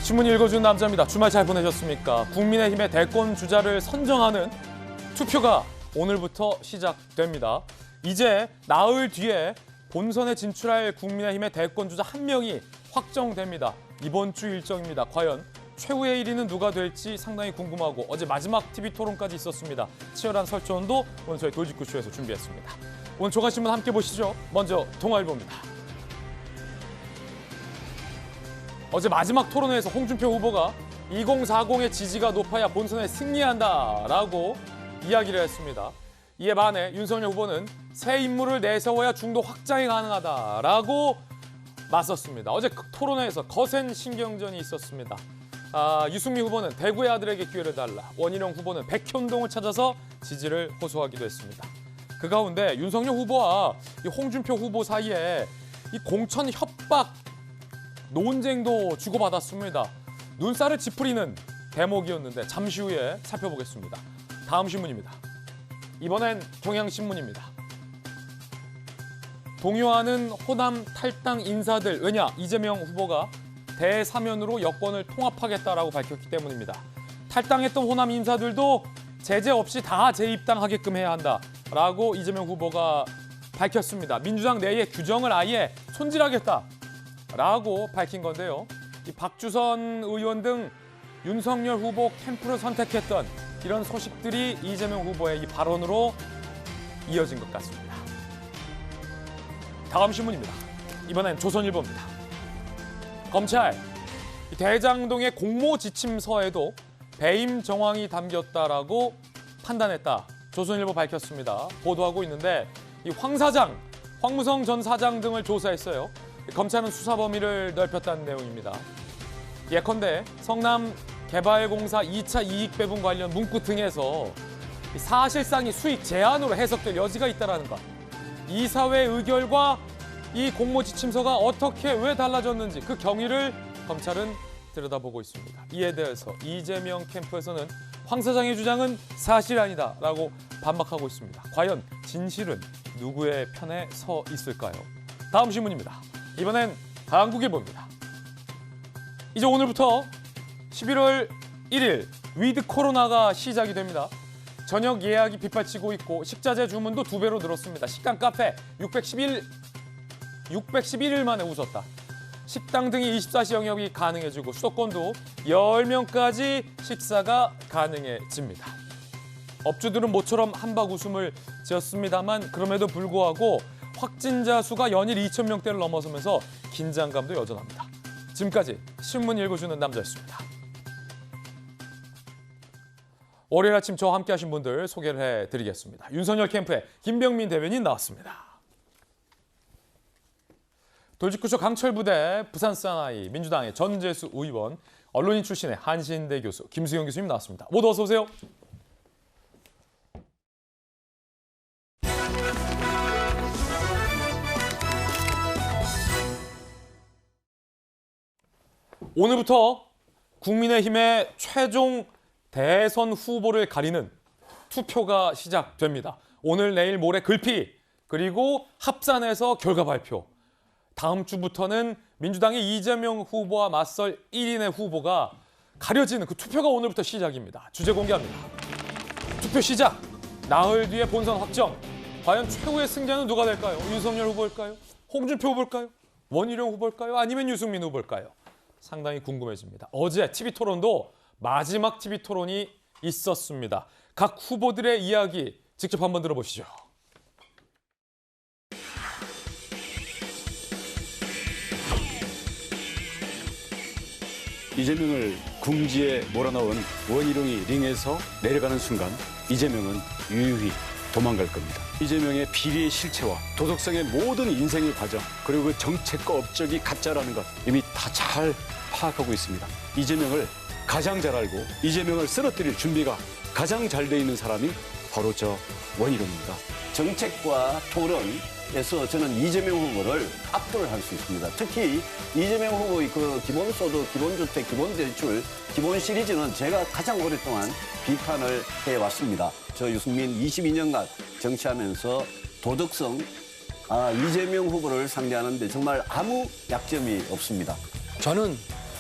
신문 읽어주는 남자입니다. 주말 잘 보내셨습니까? 국민의힘의 대권 주자를 선정하는 투표가 오늘부터 시작됩니다. 이제 나흘 뒤에 본선에 진출할 국민의힘의 대권 주자 한 명이 확정됩니다. 이번 주 일정입니다. 과연 최후의 1위는 누가 될지 상당히 궁금하고 어제 마지막 TV 토론까지 있었습니다. 치열한 설전도 오늘 저희 돌직구쇼에서 준비했습니다. 오늘 조간신문 함께 보시죠. 먼저 동아일보입니다. 어제 마지막 토론회에서 홍준표 후보가 2040의 지지가 높아야 본선에 승리한다라고 이야기를 했습니다. 이에 반해 윤석열 후보는 새 인물을 내세워야 중도 확장이 가능하다라고 맞섰습니다. 어제 토론회에서 거센 신경전이 있었습니다. 유승민 후보는 대구의 아들에게 기회를 달라, 원희룡 후보는 백현동을 찾아서 지지를 호소하기도 했습니다. 그 가운데 윤석열 후보와 홍준표 후보 사이에 이 공천 협박 논쟁도 주고받았습니다. 눈살을 찌푸리는 대목이었는데 잠시 후에 살펴보겠습니다. 다음 신문입니다. 이번엔 경향신문입니다. 동요하는 호남 탈당 인사들, 왜냐? 이재명 후보가 대사면으로 여권을 통합하겠다라고 밝혔기 때문입니다. 탈당했던 호남 인사들도 제재 없이 다 재입당하게끔 해야 한다라고 이재명 후보가 밝혔습니다. 민주당 내에 규정을 아예 손질하겠다라고 밝힌 건데요. 이 박주선 의원 등 윤석열 후보 캠프를 선택했던 이런 소식들이 이재명 후보의 이 발언으로 이어진 것 같습니다. 다음 신문입니다. 이번엔 조선일보입니다. 검찰, 대장동의 공모 지침서에도 배임 정황이 담겼다라고 판단했다. 조선일보 밝혔습니다. 보도하고 있는데 이 황무성 전 사장 등을 조사했어요. 검찰은 수사 범위를 넓혔다는 내용입니다. 예컨대 성남 개발공사 2차 이익 배분 관련 문구 등에서 사실상이 수익 제한으로 해석될 여지가 있다는 것. 이사회 의결과 이 공모 지침서가 어떻게 왜 달라졌는지 그 경위를 검찰은 들여다보고 있습니다. 이에 대해서 이재명 캠프에서는 황 사장의 주장은 사실 아니다라고 반박하고 있습니다. 과연 진실은 누구의 편에 서 있을까요? 다음 신문입니다. 이번엔 한국일보입니다. 이제 오늘부터 11월 1일 위드 코로나가 시작이 됩니다. 저녁 예약이 빗발치고 있고 식자재 주문도 2배로 늘었습니다. 식당, 카페 611일 만에 웃었다. 식당 등이 24시 영업이 가능해지고 수도권도 10명까지 식사가 가능해집니다. 업주들은 모처럼 한박 웃음을 지었습니다만 그럼에도 불구하고 확진자 수가 연일 2,000명대를 넘어서면서 긴장감도 여전합니다. 지금까지 신문 읽어주는 남자였습니다. 월요일 아침 저와 함께하신 분들 소개를 해드리겠습니다. 윤석열 캠프의 김병민 대변인 나왔습니다. 돌직구쇼 강철부대 부산 사나이 민주당의 전재수 의원, 언론인 출신의 한신대 교수 김수영 교수님 나왔습니다. 모두 어서 오세요. 오늘부터 국민의힘의 최종 대선 후보를 가리는 투표가 시작됩니다. 오늘, 내일, 모레 글피, 그리고 합산해서 결과 발표. 다음 주부터는 민주당의 이재명 후보와 맞설 1인의 후보가 가려지는 그 투표가 오늘부터 시작입니다. 주제 공개합니다. 투표 시작! 나흘 뒤에 본선 확정. 과연 최후의 승자는 누가 될까요? 윤석열 후보일까요? 홍준표 후보일까요? 원희룡 후보일까요? 아니면 유승민 후보일까요? 상당히 궁금해집니다. 어제 TV토론도 마지막 TV토론이 있었습니다. 각 후보들의 이야기 직접 한번 들어보시죠. 이재명을 궁지에 몰아넣은 원희룡이 링에서 내려가는 순간 이재명은 유유히 도망갈 겁니다. 이재명의 비리의 실체와 도덕성의 모든 인생의 과정, 그리고 그 정책과 업적이 가짜라는 것 이미 다 잘 파악하고 있습니다. 이재명을 가장 잘 알고 이재명을 쓰러뜨릴 준비가 가장 잘 돼 있는 사람이 바로 저 원희룡입니다. 정책과 토론에서 저는 이재명 후보를 압도를 할 수 있습니다. 특히 이재명 후보의 그 기본소득, 기본주택, 기본대출, 기본 시리즈는 제가 가장 오랫동안 비판을 해왔습니다. 저 유승민 22년간 정치하면서 도덕성, 이재명 후보를 상대하는데 정말 아무 약점이 없습니다. 저는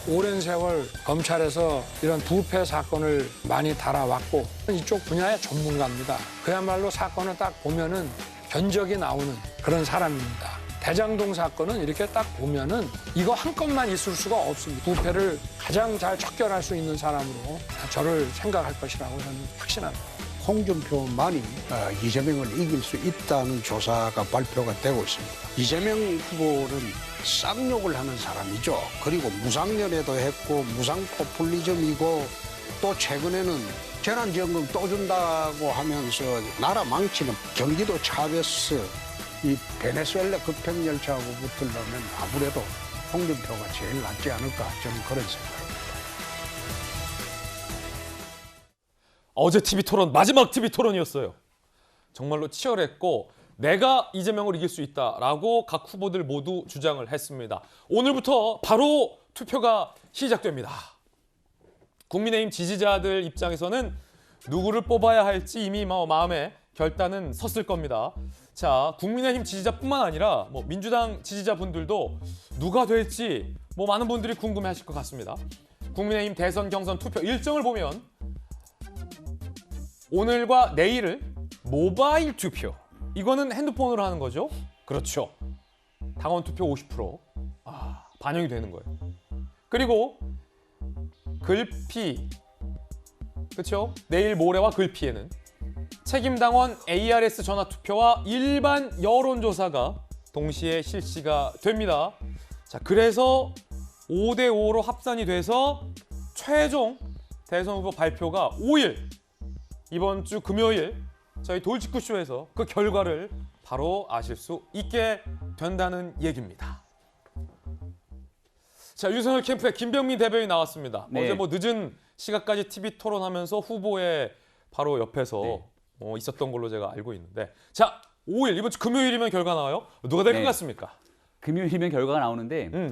오랜 세월 검찰에서 이런 부패 사건을 많이 달아왔고 이쪽 분야의 전문가입니다. 그야말로 사건을 딱 보면은 견적이 나오는 그런 사람입니다. 대장동 사건은 이렇게 딱 보면은 이거 한 건만 있을 수가 없습니다. 부패를 가장 잘 척결할 수 있는 사람으로 저를 생각할 것이라고 저는 확신합니다. 홍준표만이 이재명을 이길 수 있다는 조사가 발표가 되고 있습니다. 이재명 후보는 쌍욕을 하는 사람이죠. 그리고 무상연애도 했고 무상 포퓰리즘이고 또 최근에는 재난지원금 또 준다고 하면서 나라 망치는 경기도 차베스 이 베네수엘라 급행열차하고 붙으려면 아무래도 홍준표가 제일 낫지 않을까 저는 그런 생각입니다. 어제 TV 토론 마지막 TV 토론이었어요. 정말로 치열했고 내가 이재명을 이길 수 있다라고 각 후보들 모두 주장을 했습니다. 오늘부터 바로 투표가 시작됩니다. 국민의힘 지지자들 입장에서는 누구를 뽑아야 할지 이미 마음에 결단은 섰을 겁니다. 자, 국민의힘 지지자뿐만 아니라 민주당 지지자분들도 누가 될지 많은 분들이 궁금해하실 것 같습니다. 국민의힘 대선 경선 투표 일정을 보면 오늘과 내일을 모바일 투표. 이거는 핸드폰으로 하는 거죠? 그렇죠. 당원 투표 50% 반영이 되는 거예요. 그리고 글피, 그렇죠? 내일 모레와 글피에는 책임당원 ARS 전화투표와 일반 여론조사가 동시에 실시가 됩니다. 자, 그래서 5대5로 합산이 돼서 최종 대선 후보 발표가 5일, 이번 주 금요일 저희 돌직구쇼에서 그 결과를 바로 아실 수 있게 된다는 얘기입니다. 자, 윤석열 캠프의 김병민 대변인이 나왔습니다. 네. 어제 늦은 시각까지 TV 토론하면서 후보의 바로 옆에서 있었던 걸로 제가 알고 있는데, 자, 5일 이번 주 금요일이면 결과 나와요. 누가 될 것 같습니까? 금요일이면 결과가 나오는데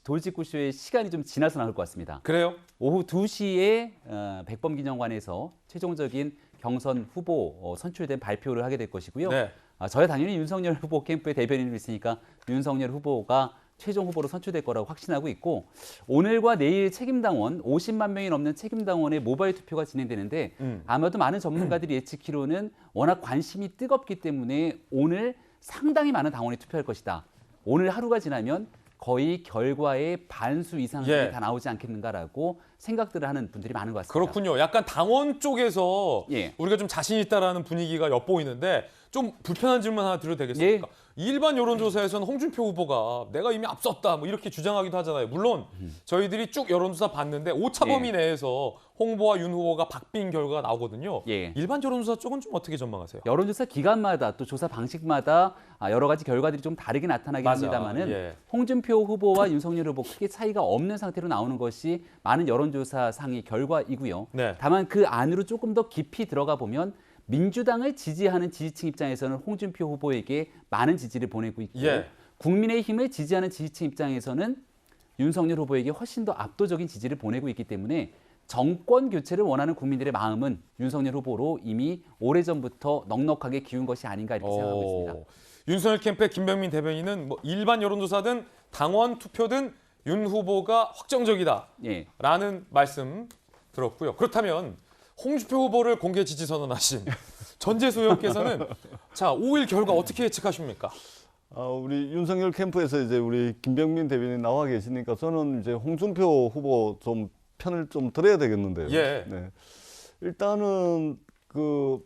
돌직구쇼의 시간이 좀 지나서 나올 것 같습니다. 그래요? 오후 2시에 백범기념관에서 최종적인 경선 후보 선출된 발표를 하게 될 것이고요. 네. 저야 당연히 윤석열 후보 캠프의 대변인으로 있으니까 윤석열 후보가 최종 후보로 선출될 거라고 확신하고 있고, 오늘과 내일 책임당원 50만 명이 넘는 책임당원의 모바일 투표가 진행되는데 아마도 많은 전문가들이 예측키로는 워낙 관심이 뜨겁기 때문에 오늘 상당히 많은 당원이 투표할 것이다. 오늘 하루가 지나면 거의 결과의 반수 이상이 다 나오지 않겠는가라고 생각들을 하는 분들이 많은 것 같습니다. 그렇군요. 약간 당원 쪽에서 우리가 좀 자신 있다라는 분위기가 엿보이는데 좀 불편한 질문 하나 드려도 되겠습니까? 일반 여론조사에서는 홍준표 후보가 내가 이미 앞섰다 이렇게 주장하기도 하잖아요. 물론 저희들이 쭉 여론조사 봤는데 오차 범위 내에서 홍보와 윤 후보가 박빙 결과가 나오거든요. 일반 여론조사 쪽은 좀 어떻게 전망하세요? 여론조사 기간마다 또 조사 방식마다 여러 가지 결과들이 좀 다르게 나타나긴 합니다만은 홍준표 후보와 윤석열 후보 크게 차이가 없는 상태로 나오는 것이 많은 여론조사 상의 결과이고요. 다만 그 안으로 조금 더 깊이 들어가 보면 민주당을 지지하는 지지층 입장에서는 홍준표 후보에게 많은 지지를 보내고 있고 국민의힘을 지지하는 지지층 입장에서는 윤석열 후보에게 훨씬 더 압도적인 지지를 보내고 있기 때문에 정권 교체를 원하는 국민들의 마음은 윤석열 후보로 이미 오래전부터 넉넉하게 기운 것이 아닌가 이렇게 생각하고 있습니다. 윤석열 캠프의 김병민 대변인은 일반 여론조사든 당원 투표든 윤 후보가 확정적이다라는 말씀 들었고요. 그렇다면 홍준표 후보를 공개 지지 선언하신 전재수 의원께서는 자, 5일 결과 어떻게 예측하십니까? 우리 윤석열 캠프에서 이제 우리 김병민 대변인 나와 계시니까 저는 이제 홍준표 후보 좀 편을 좀 들어야 되겠는데요. 네. 일단은 그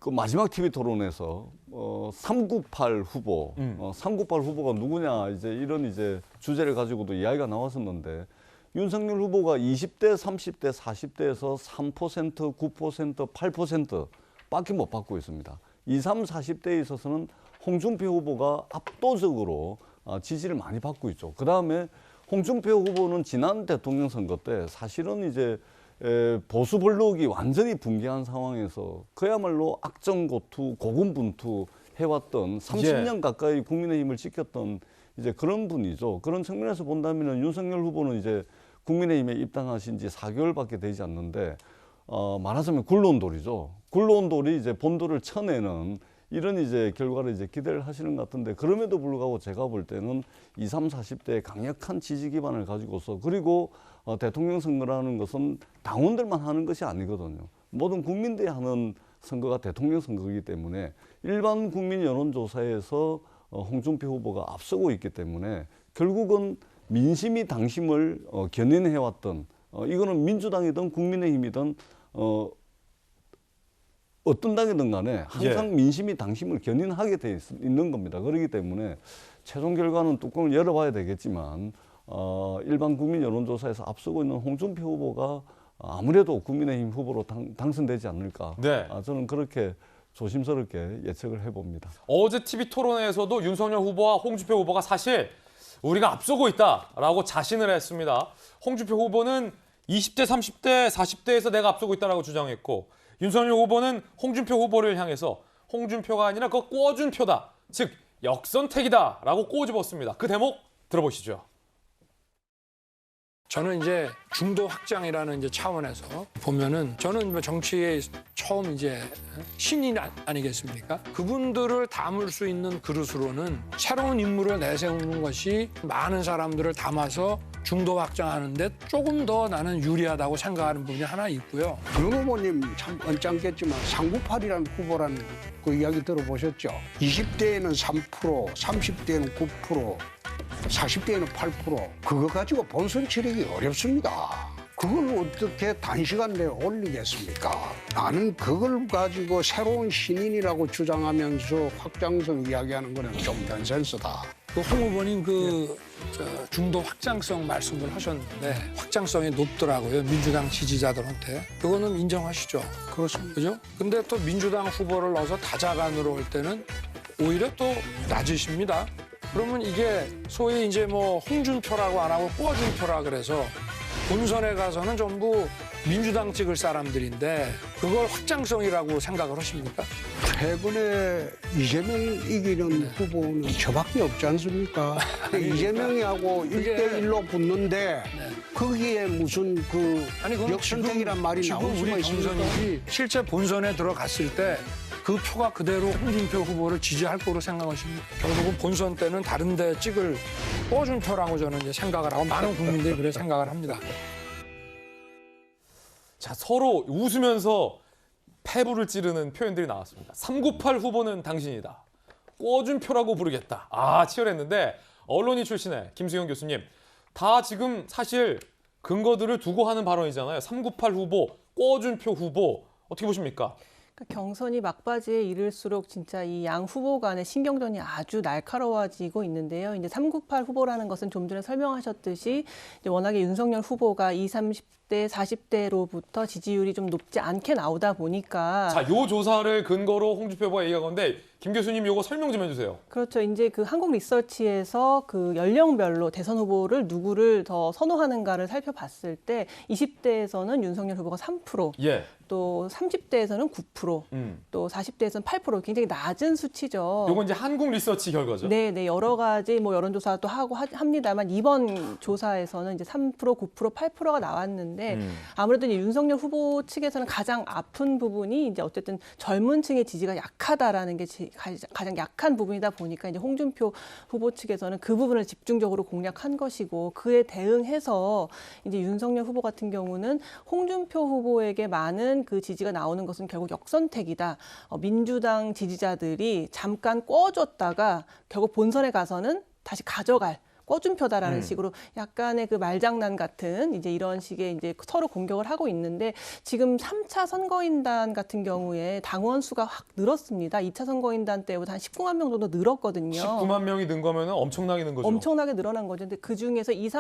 마지막 TV 토론에서 398 후보, 398 후보가 누구냐 이제 이런 이제 주제를 가지고도 이야기가 나왔었는데, 윤석열 후보가 20대, 30대, 40대에서 3%, 9%, 8%밖에 못 받고 있습니다. 20, 30, 40대에 있어서는 홍준표 후보가 압도적으로 지지를 많이 받고 있죠. 그다음에 홍준표 후보는 지난 대통령 선거 때 사실은 이제 보수 블록이 완전히 붕괴한 상황에서 그야말로 악정고투, 고군분투 해왔던 30년 가까이 국민의힘을 지켰던 이제 그런 분이죠. 그런 측면에서 본다면 윤석열 후보는 이제 국민의힘에 입당하신 지 4개월밖에 되지 않는데 말하자면 굴러온 돌이죠. 굴러온 돌이 이제 본돌을 쳐내는 이런 이제 결과를 이제 기대를 하시는 것 같은데 그럼에도 불구하고 제가 볼 때는 20, 30대의 강력한 지지 기반을 가지고서 그리고 대통령 선거라는 것은 당원들만 하는 것이 아니거든요. 모든 국민들이 하는 선거가 대통령 선거이기 때문에 일반 국민 여론조사에서 홍준표 후보가 앞서고 있기 때문에 결국은 민심이 당심을 견인해왔던 이거는 민주당이든 국민의힘이든 어떤 당이든 간에 항상 민심이 당심을 견인하게 돼 있는 겁니다. 그렇기 때문에 최종 결과는 뚜껑을 열어봐야 되겠지만 일반 국민 여론조사에서 앞서고 있는 홍준표 후보가 아무래도 국민의힘 후보로 당선되지 않을까. 네. 저는 그렇게 조심스럽게 예측을 해봅니다. 어제 TV 토론회에서도 윤석열 후보와 홍준표 후보가 사실 우리가 앞서고 있다라고 자신을 했습니다. 홍준표 후보는 20대, 30대, 40대에서 내가 앞서고 있다라고 주장했고 윤석열 후보는 홍준표 후보를 향해서 홍준표가 아니라 그거 꿔준 표다. 즉 역선택이다라고 꼬집었습니다. 그 대목 들어보시죠. 저는 이제 중도 확장이라는 이제 차원에서 보면은 저는 정치에 처음 이제 신인 아니겠습니까? 그분들을 담을 수 있는 그릇으로는 새로운 인물을 내세우는 것이 많은 사람들을 담아서 중도 확장하는데 조금 더 나는 유리하다고 생각하는 부분이 하나 있고요. 윤 후보님 참 언짢겠지만 398이라는 후보라는 그 이야기 들어보셨죠? 20대에는 3%, 30대에는 9%, 40대에는 8%. 그거 가지고 본선 치르기 어렵습니다. 그걸 어떻게 단시간 내에 올리겠습니까? 나는 그걸 가지고 새로운 신인이라고 주장하면서 확장성 이야기하는 거는 좀 넌센스다. 홍 후보님 중도 확장성 말씀을 하셨는데 확장성이 높더라고요. 민주당 지지자들한테. 그거는 인정하시죠? 그렇습니다. 그죠? 근데 또 민주당 후보를 넣어서 다자간으로 올 때는 오히려 또 낮으십니다. 그러면 이게 소위 이제 뭐 홍준표라고 안 하고 꿔준표라 그래서 본선에 가서는 전부 민주당 찍을 사람들인데 그걸 확장성이라고 생각을 하십니까? 최근에 이재명 이기는 후보는 저밖에 없지 않습니까? 이재명이하고 1대1로 붙는데 거기에 무슨 역선택이란 말이 나올 수가 있습니까? 경선이지 실제 본선에 들어갔을 때 그 표가 그대로 홍준표 후보를 지지할 거로 생각하십니까? 결국은 본선 때는 다른 데 찍을 꿔준 표라고 저는 이제 생각을 하고 많은 국민들이 그렇게 생각을 합니다. 자, 서로 웃으면서 패부를 찌르는 표현들이 나왔습니다. 398 후보는 당신이다. 꿔준 표라고 부르겠다. 치열했는데 언론인 출신의 김수영 교수님, 다 지금 사실 근거들을 두고 하는 발언이잖아요. 398 후보, 꿔준 표 후보 어떻게 보십니까? 경선이 막바지에 이를수록 진짜 이 양 후보 간의 신경전이 아주 날카로워지고 있는데요. 이제 398 후보라는 것은 좀 전에 설명하셨듯이 이제 워낙에 윤석열 후보가 20, 30대, 40대로부터 지지율이 좀 높지 않게 나오다 보니까 자, 요 조사를 근거로 홍준표 후보가 얘기한 건데 김 교수님 요거 설명 좀 해주세요. 그렇죠. 이제 그 한국 리서치에서 그 연령별로 대선 후보를 누구를 더 선호하는가를 살펴봤을 때 20대에서는 윤석열 후보가 3%, 또 30대에서는 9%, 또 40대에서는 8% 굉장히 낮은 수치죠. 요건 이제 한국 리서치 결과죠. 네, 여러 가지 뭐 여론조사도 하고 합니다만 이번 조사에서는 이제 3%, 9%, 8%가 나왔는데 아무래도 이제 윤석열 후보 측에서는 가장 아픈 부분이 이제 어쨌든 젊은 층의 지지가 약하다라는 게 가장 약한 부분이다 보니까 이제 홍준표 후보 측에서는 그 부분을 집중적으로 공략한 것이고 그에 대응해서 이제 윤석열 후보 같은 경우는 홍준표 후보에게 많은 그 지지가 나오는 것은 결국 역선택이다. 민주당 지지자들이 잠깐 꿔줬다가 결국 본선에 가서는 다시 가져갈 꿔준표다라는 식으로 약간의 그 말장난 같은 이제 이런 식의 이제 서로 공격을 하고 있는데 지금 3차 선거인단 같은 경우에 당원 수가 확 늘었습니다. 2차 선거인단 때보다 한 19만 명 정도 늘었거든요. 19만 명이 는 거면 엄청나게 는 거죠. 엄청나게 늘어난 거죠. 근데 그 중에서 20,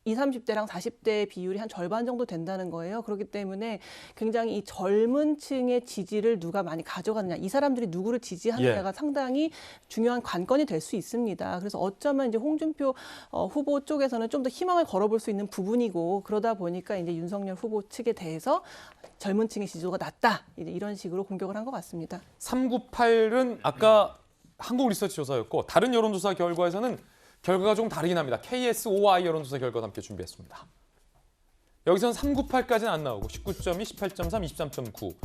30대랑 40대의 비율이 한 절반 정도 된다는 거예요. 그렇기 때문에 굉장히 이 젊은 층의 지지를 누가 많이 가져가느냐, 이 사람들이 누구를 지지하느냐가 상당히 중요한 관건이 될 수 있습니다. 그래서 어쩌면 이제 홍준표 후보 쪽에서는 좀 더 희망을 걸어볼 수 있는 부분이고 그러다 보니까 이제 윤석열 후보 측에 대해서 젊은 층의 지지도가 낮다 이제 이런 식으로 공격을 한 것 같습니다. 398은 아까 한국 리서치 조사였고 다른 여론조사 결과에서는 결과가 조금 다르긴 합니다. KSOI 여론조사 결과도 함께 준비했습니다. 여기서는 398까지는 안 나오고 19.2, 18.3, 23.9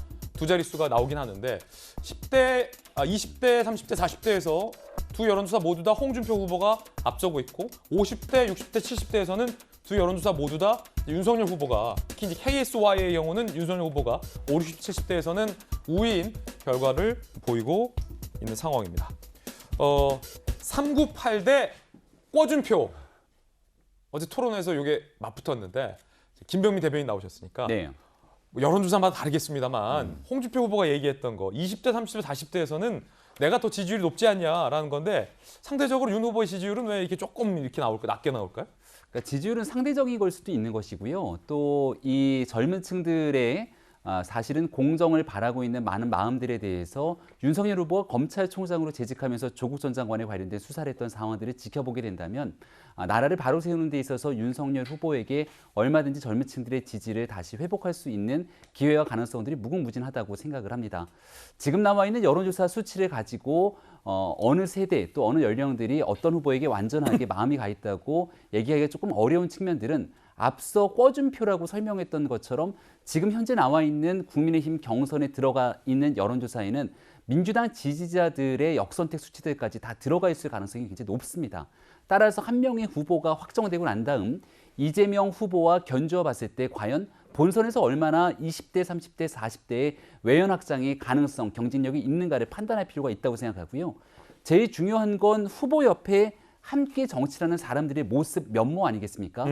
두 자릿수가 나오긴 하는데 20대, 30대, 40대에서 두 여론조사 모두 다 홍준표 후보가 앞서고 있고 50대, 60대, 70대에서는 두 여론조사 모두 다 윤석열 후보가, 특히 이제 KSY의 경우는 윤석열 후보가 50, 70대에서는 우위인 결과를 보이고 있는 상황입니다. 398대 꿔준표. 어제 토론에서 이게 맞붙었는데 김병민 대변인 나오셨으니까 네. 여론조사마다 다르겠습니다만 홍준표 후보가 얘기했던 거 20대, 30대, 40대에서는 내가 더 지지율이 높지 않냐라는 건데 상대적으로 윤 후보의 지지율은 왜 이렇게 조금 이렇게 나올까, 낮게 나올까요? 그러니까 지지율은 상대적인 걸 수도 있는 것이고요. 또 이 젊은 층들의 사실은 공정을 바라고 있는 많은 마음들에 대해서 윤석열 후보가 검찰총장으로 재직하면서 조국 전 장관에 관련된 수사를 했던 상황들을 지켜보게 된다면 나라를 바로 세우는 데 있어서 윤석열 후보에게 얼마든지 젊은 층들의 지지를 다시 회복할 수 있는 기회와 가능성들이 무궁무진하다고 생각을 합니다. 지금 나와 있는 여론조사 수치를 가지고 어느 세대 또 어느 연령들이 어떤 후보에게 완전하게 마음이 가 있다고 얘기하기가 조금 어려운 측면들은 앞서 꿔준표라고 설명했던 것처럼 지금 현재 나와 있는 국민의힘 경선에 들어가 있는 여론조사에는 민주당 지지자들의 역선택 수치들까지 다 들어가 있을 가능성이 굉장히 높습니다. 따라서 한 명의 후보가 확정되고 난 다음 이재명 후보와 견주어 봤을 때 과연 본선에서 얼마나 20대, 30대, 40대의 외연 확장의 가능성, 경쟁력이 있는가를 판단할 필요가 있다고 생각하고요. 제일 중요한 건 후보 옆에 함께 정치라는 사람들의 모습, 면모 아니겠습니까?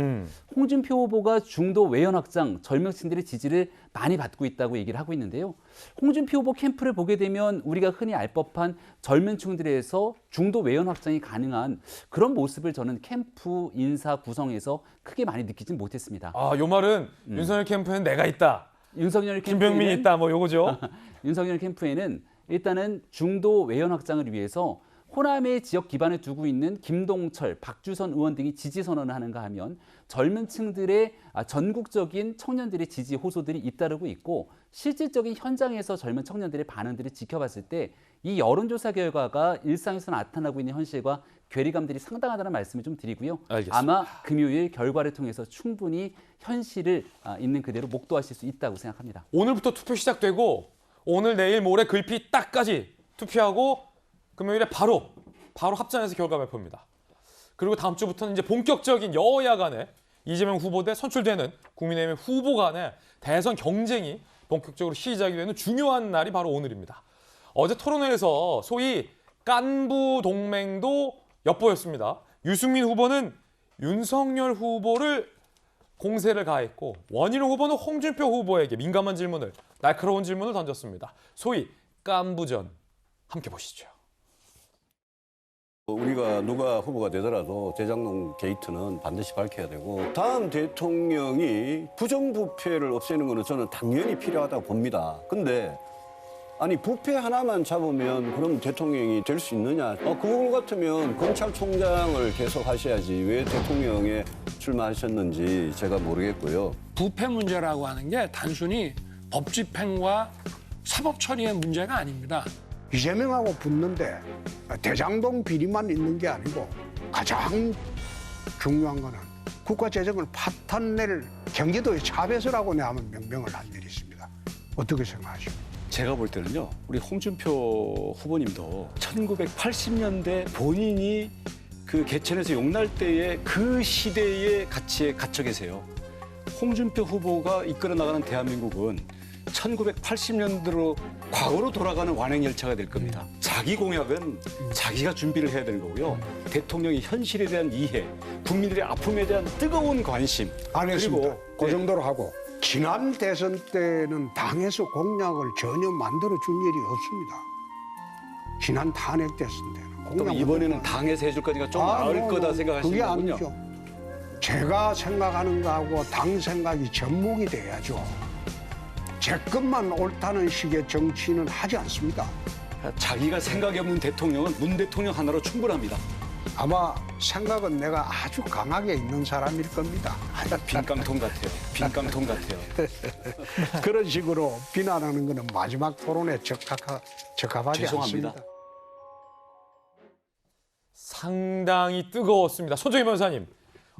홍준표 후보가 중도 외연 확장, 젊은 층들의 지지를 많이 받고 있다고 얘기를 하고 있는데요. 홍준표 후보 캠프를 보게 되면 우리가 흔히 알 법한 젊은 층들에서 중도 외연 확장이 가능한 그런 모습을 저는 캠프 인사 구성에서 크게 많이 느끼진 못했습니다. 요 말은 윤석열 캠프에는 내가 있다. 윤석열 김병민이 있다. 뭐 요거죠. 윤석열 캠프에는 일단은 중도 외연 확장을 위해서 호남의 지역 기반을 두고 있는 김동철, 박주선 의원 등이 지지 선언을 하는가 하면 젊은 층들의 전국적인 청년들의 지지 호소들이 잇따르고 있고 실질적인 현장에서 젊은 청년들의 반응들을 지켜봤을 때 이 여론조사 결과가 일상에서 나타나고 있는 현실과 괴리감들이 상당하다는 말씀을 좀 드리고요. 알겠습니다. 아마 금요일 결과를 통해서 충분히 현실을 있는 그대로 목도하실 수 있다고 생각합니다. 오늘부터 투표 시작되고 오늘, 내일, 모레 글피 딱까지 투표하고 금요일에 바로 합산해서 결과 발표입니다. 그리고 다음 주부터는 이제 본격적인 여야 간의 이재명 후보 대 선출되는 국민의힘 후보 간의 대선 경쟁이 본격적으로 시작이 되는 중요한 날이 바로 오늘입니다. 어제 토론회에서 소위 깐부 동맹도 엿보였습니다. 유승민 후보는 윤석열 후보를 공세를 가했고 원희룡 후보는 홍준표 후보에게 민감한 질문을, 날카로운 질문을 던졌습니다. 소위 깐부전, 함께 보시죠. 우리가 누가 후보가 되더라도 대장동 게이트는 반드시 밝혀야 되고 다음 대통령이 부정부패를 없애는 것은 저는 당연히 필요하다고 봅니다. 근데 아니 부패 하나만 잡으면 그럼 대통령이 될 수 있느냐? 그거 같으면 검찰총장을 계속 하셔야지 왜 대통령에 출마하셨는지 제가 모르겠고요. 부패 문제라고 하는 게 단순히 법 집행과 사법 처리의 문제가 아닙니다. 이재명하고 붙는데 대장동 비리만 있는 게 아니고 가장 중요한 거는 국가 재정을 파탄낼 경기도의 자배서라고 내가 하면 명명을 한 일이 있습니다. 어떻게 생각하십니까? 제가 볼 때는요, 우리 홍준표 후보님도 1980년대 본인이 그 개천에서 용날 때의 그 시대의 가치에 갇혀 계세요. 홍준표 후보가 이끌어 나가는 대한민국은 1980년대로 과거로 돌아가는 완행열차가 될 겁니다. 자기 공약은 자기가 준비를 해야 되는 거고요. 대통령이 현실에 대한 이해, 국민들의 아픔에 대한 뜨거운 관심. 알겠습니다. 그리고 그 정도로 하고 지난 대선 때는 당에서 공약을 전혀 만들어준 일이 없습니다. 지난 탄핵 대선 때는. 또 이번에는 당에서 해줄 거니까 좀 나을 거다 생각하시는 그게 거군요. 아니죠. 제가 생각하는 거하고 당 생각이 접목이 돼야죠. 제 것만 옳다는 식의 정치는 하지 않습니다. 자기가 생각이 없는 대통령은 문 대통령 하나로 충분합니다. 아마 생각은 내가 아주 강하게 있는 사람일 겁니다. 빈깡통 같아요. 빈깡통 같아요. 그런 식으로 비난하는 것은 마지막 토론에 적합하지 죄송합니다. 않습니다. 상당히 뜨거웠습니다. 손정희 변호사님,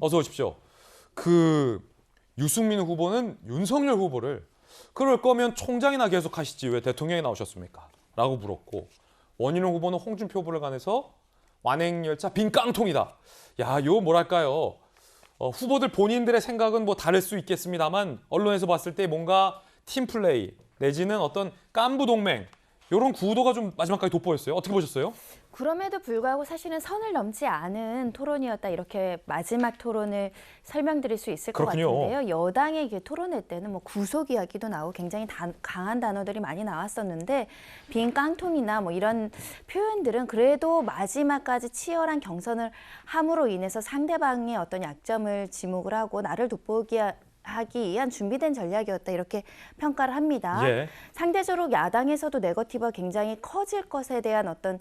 어서 오십시오. 유승민 후보는 윤석열 후보를 그럴 거면 총장이나 계속 하시지 왜 대통령이 나오셨습니까? 라고 물었고 원희룡 후보는 홍준표 후보를 관해서 완행열차 빈 깡통이다. 야, 요 뭐랄까요. 후보들 본인들의 생각은 뭐 다를 수 있겠습니다만 언론에서 봤을 때 뭔가 팀플레이 내지는 어떤 깐부 동맹 이런 구도가 좀 마지막까지 돋보였어요. 어떻게 보셨어요? 그럼에도 불구하고 사실은 선을 넘지 않은 토론이었다 이렇게 마지막 토론을 설명드릴 수 있을 그렇군요. 것 같은데요. 여당의 토론회 때는 뭐 구속 이야기도 나오고 굉장히 강한 단어들이 많이 나왔었는데 빈 깡통이나 뭐 이런 표현들은 그래도 마지막까지 치열한 경선을 함으로 인해서 상대방의 어떤 약점을 지목을 하고 나를 돋보기 하기 위한 준비된 전략이었다 이렇게 평가를 합니다. 예. 상대적으로 야당에서도 네거티브가 굉장히 커질 것에 대한 어떤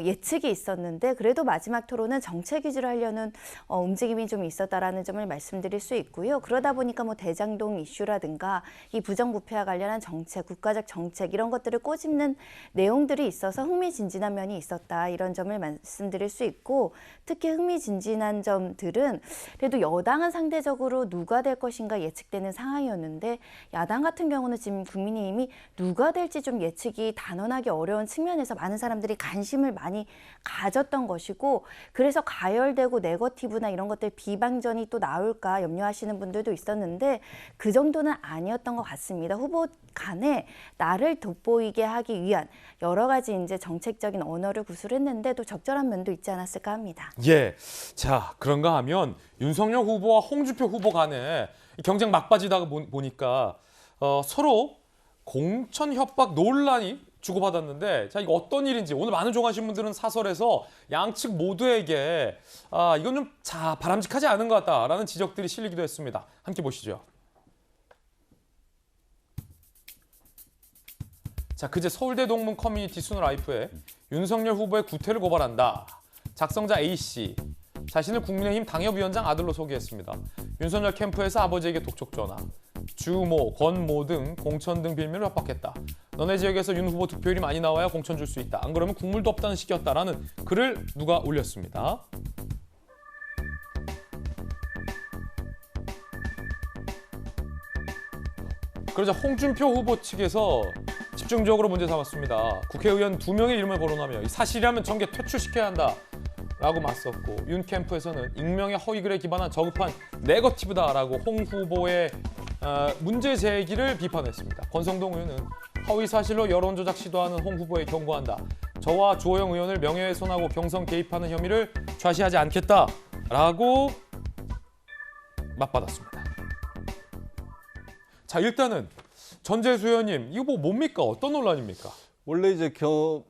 예측이 있었는데 그래도 마지막 토론은 정책 위주로 하려는 움직임이 좀 있었다라는 점을 말씀드릴 수 있고요. 그러다 보니까 뭐 대장동 이슈라든가 이 부정부패와 관련한 정책, 국가적 정책 이런 것들을 꼬집는 내용들이 있어서 흥미진진한 면이 있었다 이런 점을 말씀드릴 수 있고 특히 흥미진진한 점들은 그래도 여당은 상대적으로 누가 될 것인가 예측되는 상황이었는데 야당 같은 경우는 지금 국민의힘이 누가 될지 좀 예측이 단언하기 어려운 측면에서 많은 사람들이 관심을 많이 가졌던 것이고 그래서 가열되고 네거티브나 이런 것들 비방전이 또 나올까 염려하시는 분들도 있었는데 그 정도는 아니었던 것 같습니다. 후보 간에 나를 돋보이게 하기 위한 여러 가지 이제 정책적인 언어를 구술했는데 또 적절한 면도 있지 않았을까 합니다. 예. 자, 그런가 하면 윤석열 후보와 홍준표 후보 간에 경쟁 막바지다 보니까 서로 공천 협박 논란이 주고받았는데 자, 이거 어떤 일인지 오늘 많은 종하신 분들은 사설에서 양측 모두에게 이건 좀 바람직하지 않은 것 같다라는 지적들이 실리기도 했습니다. 함께 보시죠. 자, 그제 서울대 동문 커뮤니티 수노라이프에 윤석열 후보의 구태를 고발한다. 작성자 A씨. 자신을 국민의힘 당협위원장 아들로 소개했습니다. 윤석열 캠프에서 아버지에게 독촉 전화, 주모, 권모 등 공천 등 빌미를 협박했다. 너네 지역에서 윤 후보 득표율이 많이 나와야 공천 줄 수 있다. 안 그러면 국물도 없다는 식이었다라는 글을 누가 올렸습니다. 그러자 홍준표 후보 측에서 집중적으로 문제 삼았습니다. 국회의원 2명의 이름을 거론하며 이 사실이라면 정계 퇴출시켜야 한다. 라고 맞섰고 윤 캠프에서는 익명의 허위글에 기반한 저급한 네거티브다라고 홍 후보의 문제 제기를 비판했습니다. 권성동 의원은 허위 사실로 여론조작 시도하는 홍 후보에 경고한다. 저와 주호영 의원을 명예훼손하고 경선 개입하는 혐의를 좌시하지 않겠다라고 맞받았습니다. 자, 일단은 전재수 의원님 이거 뭐 뭡니까? 어떤 논란입니까? 원래 이제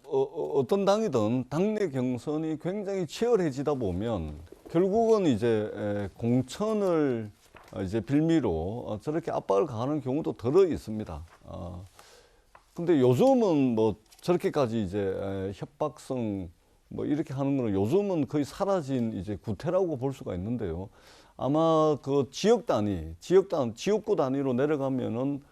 어떤 당이든 당내 경선이 굉장히 치열해지다 보면 결국은 이제 공천을 이제 빌미로 저렇게 압박을 가하는 경우도 더러 있습니다. 근데 요즘은 뭐 저렇게까지 이제 협박성 뭐 이렇게 하는 거는 요즘은 거의 사라진 이제 구태라고 볼 수가 있는데요. 아마 그 지역구 단위로 내려가면은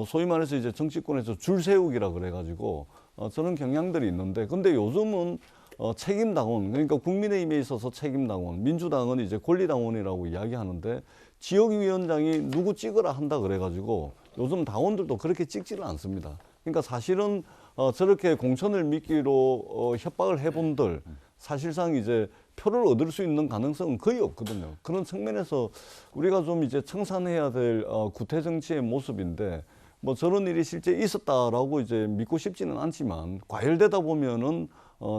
소위 말해서 이제 정치권에서 줄 세우기라 그래가지고 저런 경향들이 있는데, 근데 요즘은 책임당원, 그러니까 국민의힘에 있어서 책임당원, 민주당은 이제 권리당원이라고 이야기하는데 지역위원장이 누구 찍으라 한다 그래가지고 요즘 당원들도 그렇게 찍지는 않습니다. 그러니까 사실은 저렇게 공천을 미끼로 협박을 해본들 사실상 이제 표를 얻을 수 있는 가능성은 거의 없거든요. 그런 측면에서 우리가 좀 이제 청산해야 될 구태 정치의 모습인데, 뭐 저런 일이 실제 있었다라고 이제 믿고 싶지는 않지만 과열되다 보면은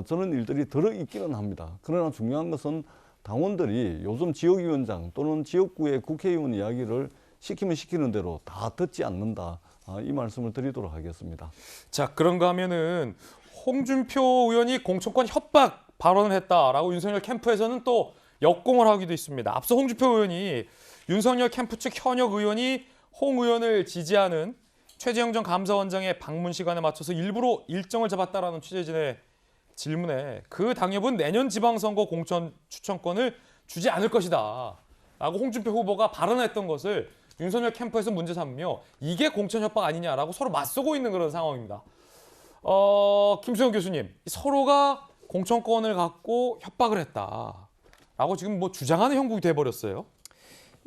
저런 일들이 들어 있기는 합니다. 그러나 중요한 것은 당원들이 요즘 지역위원장 또는 지역구의 국회의원 이야기를 시키면 시키는 대로 다 듣지 않는다. 이 말씀을 드리도록 하겠습니다. 자, 그런가 하면은 홍준표 의원이 공천권 협박 발언을 했다라고 윤석열 캠프에서는 또 역공을 하기도 있습니다. 앞서 홍준표 의원이 윤석열 캠프 측 현역 의원이 홍 의원을 지지하는 최재형 전 감사원장의 방문 시간에 맞춰서 일부러 일정을 잡았다라는 취재진의 질문에 그 당협은 내년 지방선거 공천 추천권을 주지 않을 것이다 라고 홍준표 후보가 발언했던 것을 윤석열 캠프에서 문제 삼으며 이게 공천 협박 아니냐라고 서로 맞서고 있는 그런 상황입니다. 김수영 교수님, 서로가 공천권을 갖고 협박을 했다라고 지금 뭐 주장하는 형국이 돼버렸어요.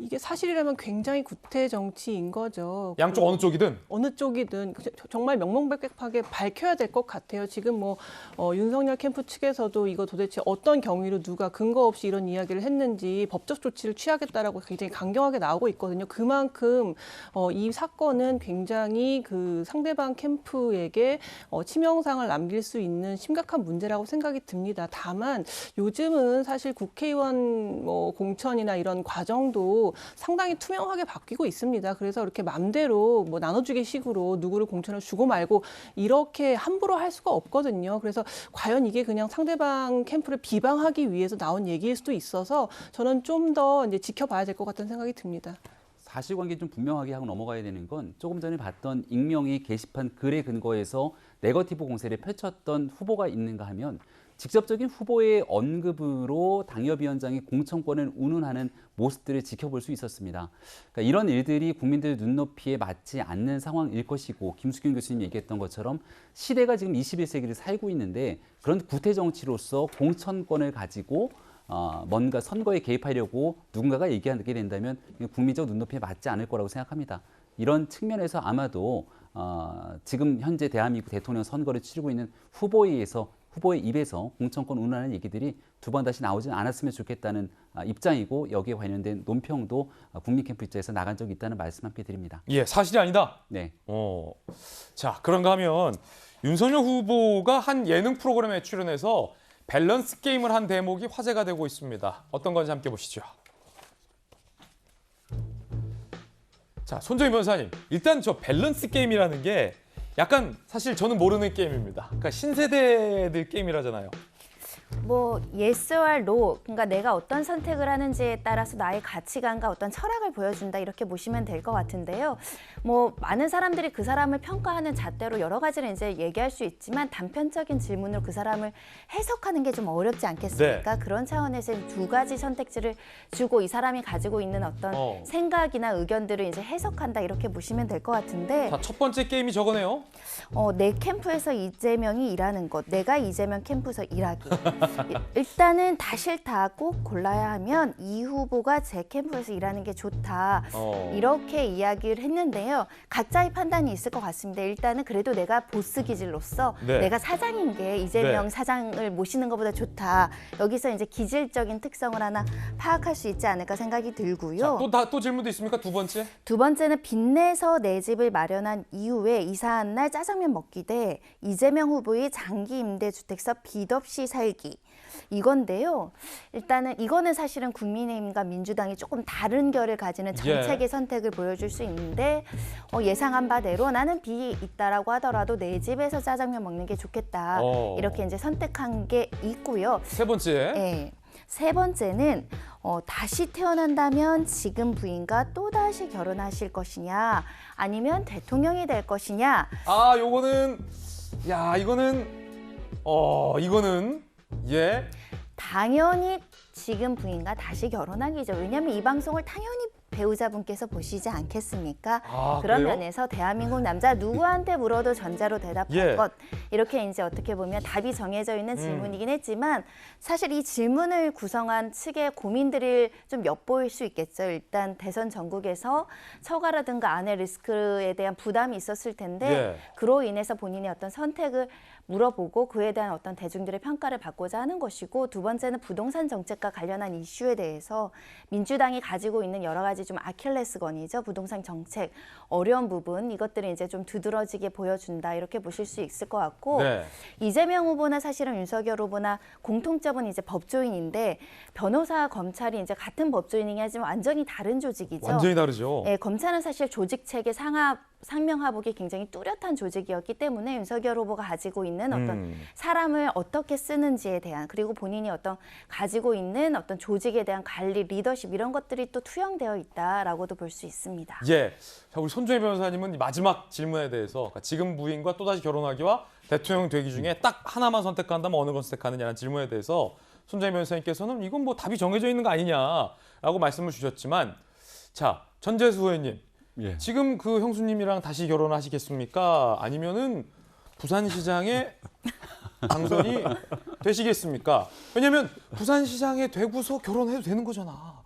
이게 사실이라면 굉장히 구태 정치인 거죠. 양쪽 어느 쪽이든? 어느 쪽이든 정말 명명백백하게 밝혀야 될 것 같아요. 지금 뭐 윤석열 캠프 측에서도 이거 도대체 어떤 경위로 누가 근거 없이 이런 이야기를 했는지 법적 조치를 취하겠다라고 굉장히 강경하게 나오고 있거든요. 그만큼 이 사건은 굉장히 그 상대방 캠프에게 치명상을 남길 수 있는 심각한 문제라고 생각이 듭니다. 다만 요즘은 사실 국회의원 공천이나 이런 과정도 상당히 투명하게 바뀌고 있습니다. 그래서 이렇게 맘대로 뭐 나눠주기 식으로 누구를 공천을 주고 말고 이렇게 함부로 할 수가 없거든요. 그래서 과연 이게 그냥 상대방 캠프를 비방하기 위해서 나온 얘기일 수도 있어서 저는 좀 더 이제 지켜봐야 될 것 같다는 생각이 듭니다. 사실관계 좀 분명하게 하고 넘어가야 되는 건 조금 전에 봤던 익명의 게시판 글의 근거에서 네거티브 공세를 펼쳤던 후보가 있는가 하면 직접적인 후보의 언급으로 당협위원장의 공천권을 운운하는 모습들을 지켜볼 수 있었습니다. 그러니까 이런 일들이 국민들 눈높이에 맞지 않는 상황일 것이고 김수균 교수님 얘기했던 것처럼 시대가 지금 21세기를 살고 있는데 그런 구태 정치로서 공천권을 가지고 뭔가 선거에 개입하려고 누군가가 얘기하게 된다면 국민적 눈높이에 맞지 않을 거라고 생각합니다. 이런 측면에서 아마도 지금 현재 대한민국 대통령 선거를 치르고 있는 후보의 입에서 공천권 운운하는 얘기들이 두 번 다시 나오지 않았으면 좋겠다는 입장이고 여기에 관련된 논평도 국민 캠프 입장에서 나간 적이 있다는 말씀 함께 드립니다. 예, 사실이 아니다. 네. 자, 그런가 하면 윤석열 후보가 한 예능 프로그램에 출연해서 밸런스 게임을 한 대목이 화제가 되고 있습니다. 어떤 건지 함께 보시죠. 자, 손정희 변호사님, 일단 저 밸런스 게임이라는 게 약간 사실 저는 모르는 게임입니다. 그러니까 신세대들 게임이라잖아요. 뭐 yes or no, 그러니까 내가 어떤 선택을 하는지에 따라서 나의 가치관과 어떤 철학을 보여준다 이렇게 보시면 될 것 같은데요. 뭐 많은 사람들이 그 사람을 평가하는 잣대로 여러 가지를 이제 얘기할 수 있지만 단편적인 질문으로 그 사람을 해석하는 게 좀 어렵지 않겠습니까? 네. 그런 차원에서 두 가지 선택지를 주고 이 사람이 가지고 있는 어떤 생각이나 의견들을 이제 해석한다 이렇게 보시면 될 것 같은데. 자, 첫 번째 게임이 저거네요. 내 캠프에서 이재명이 일하는 것, 내가 이재명 캠프에서 일하기. 일단은 다 싫다, 꼭 골라야 하면 이 후보가 제 캠프에서 일하는 게 좋다. 이렇게 이야기를 했는데요. 각자의 판단이 있을 것 같습니다. 일단은 그래도 내가 보스 기질로서 내가 사장인 게 이재명 사장을 모시는 것보다 좋다. 여기서 이제 기질적인 특성을 하나 파악할 수 있지 않을까 생각이 들고요. 자, 또 질문도 있습니까? 두 번째? 두 번째는 빚내서 내 집을 마련한 이후에 이사한 날 짜장면 먹기 대 이재명 후보의 장기 임대 주택서 빚 없이 살기. 이건데요. 일단은 이거는 사실은 국민의힘과 민주당이 조금 다른 결을 가지는 정책의 선택을 보여줄 수 있는데 예상한 바대로 나는 빚이 있다라고 하더라도 내 집에서 짜장면 먹는 게 좋겠다. 이렇게 이제 선택한 게 있고요. 세 번째. 네. 세 번째는 다시 태어난다면 지금 부인과 또다시 결혼하실 것이냐 아니면 대통령이 될 것이냐. 아, 이거는 예. 당연히 지금 부인과 다시 결혼하기죠. 왜냐하면 이 방송을 당연히 배우자분께서 보시지 않겠습니까? 그런 그래요? 면에서 대한민국 남자 누구한테 물어도 전자로 대답할 것. 이렇게 이제 어떻게 보면 답이 정해져 있는 질문이긴 했지만 사실 이 질문을 구성한 측의 고민들을 좀 엿보일 수 있겠죠. 일단 대선 전국에서 처가라든가 아내 리스크에 대한 부담이 있었을 텐데 그로 인해서 본인의 어떤 선택을 물어보고 그에 대한 어떤 대중들의 평가를 받고자 하는 것이고, 두 번째는 부동산 정책과 관련한 이슈에 대해서 민주당이 가지고 있는 여러 가지 좀 아킬레스건이죠. 부동산 정책 어려운 부분, 이것들을 이제 좀 두드러지게 보여준다 이렇게 보실 수 있을 것 같고, 이재명 후보나 사실은 윤석열 후보나 공통점은 이제 법조인인데 변호사 검찰이 이제 같은 법조인이긴 하지만 완전히 다른 조직이죠. 완전히 다르죠. 네, 검찰은 사실 조직 체계 상명하복이 굉장히 뚜렷한 조직이었기 때문에 윤석열 후보가 가지고 있는 어떤 사람을 어떻게 쓰는지에 대한, 그리고 본인이 어떤 가지고 있는 어떤 조직에 대한 관리, 리더십 이런 것들이 또 투영되어 있다라고도 볼 수 있습니다. 예. 자, 우리 손정희 변호사님은 마지막 질문에 대해서 그러니까 지금 부인과 또다시 결혼하기와 대통령 되기 중에 딱 하나만 선택한다면 어느 걸 선택하느냐는 질문에 대해서 손정희 변호사님께서는 이건 뭐 답이 정해져 있는 거 아니냐라고 말씀을 주셨지만, 자, 전재수 의원님. 지금 그 형수님이랑 다시 결혼하시겠습니까? 아니면은 부산시장에 당선이 되시겠습니까? 왜냐면 부산시장에 되고서 결혼해도 되는 거잖아.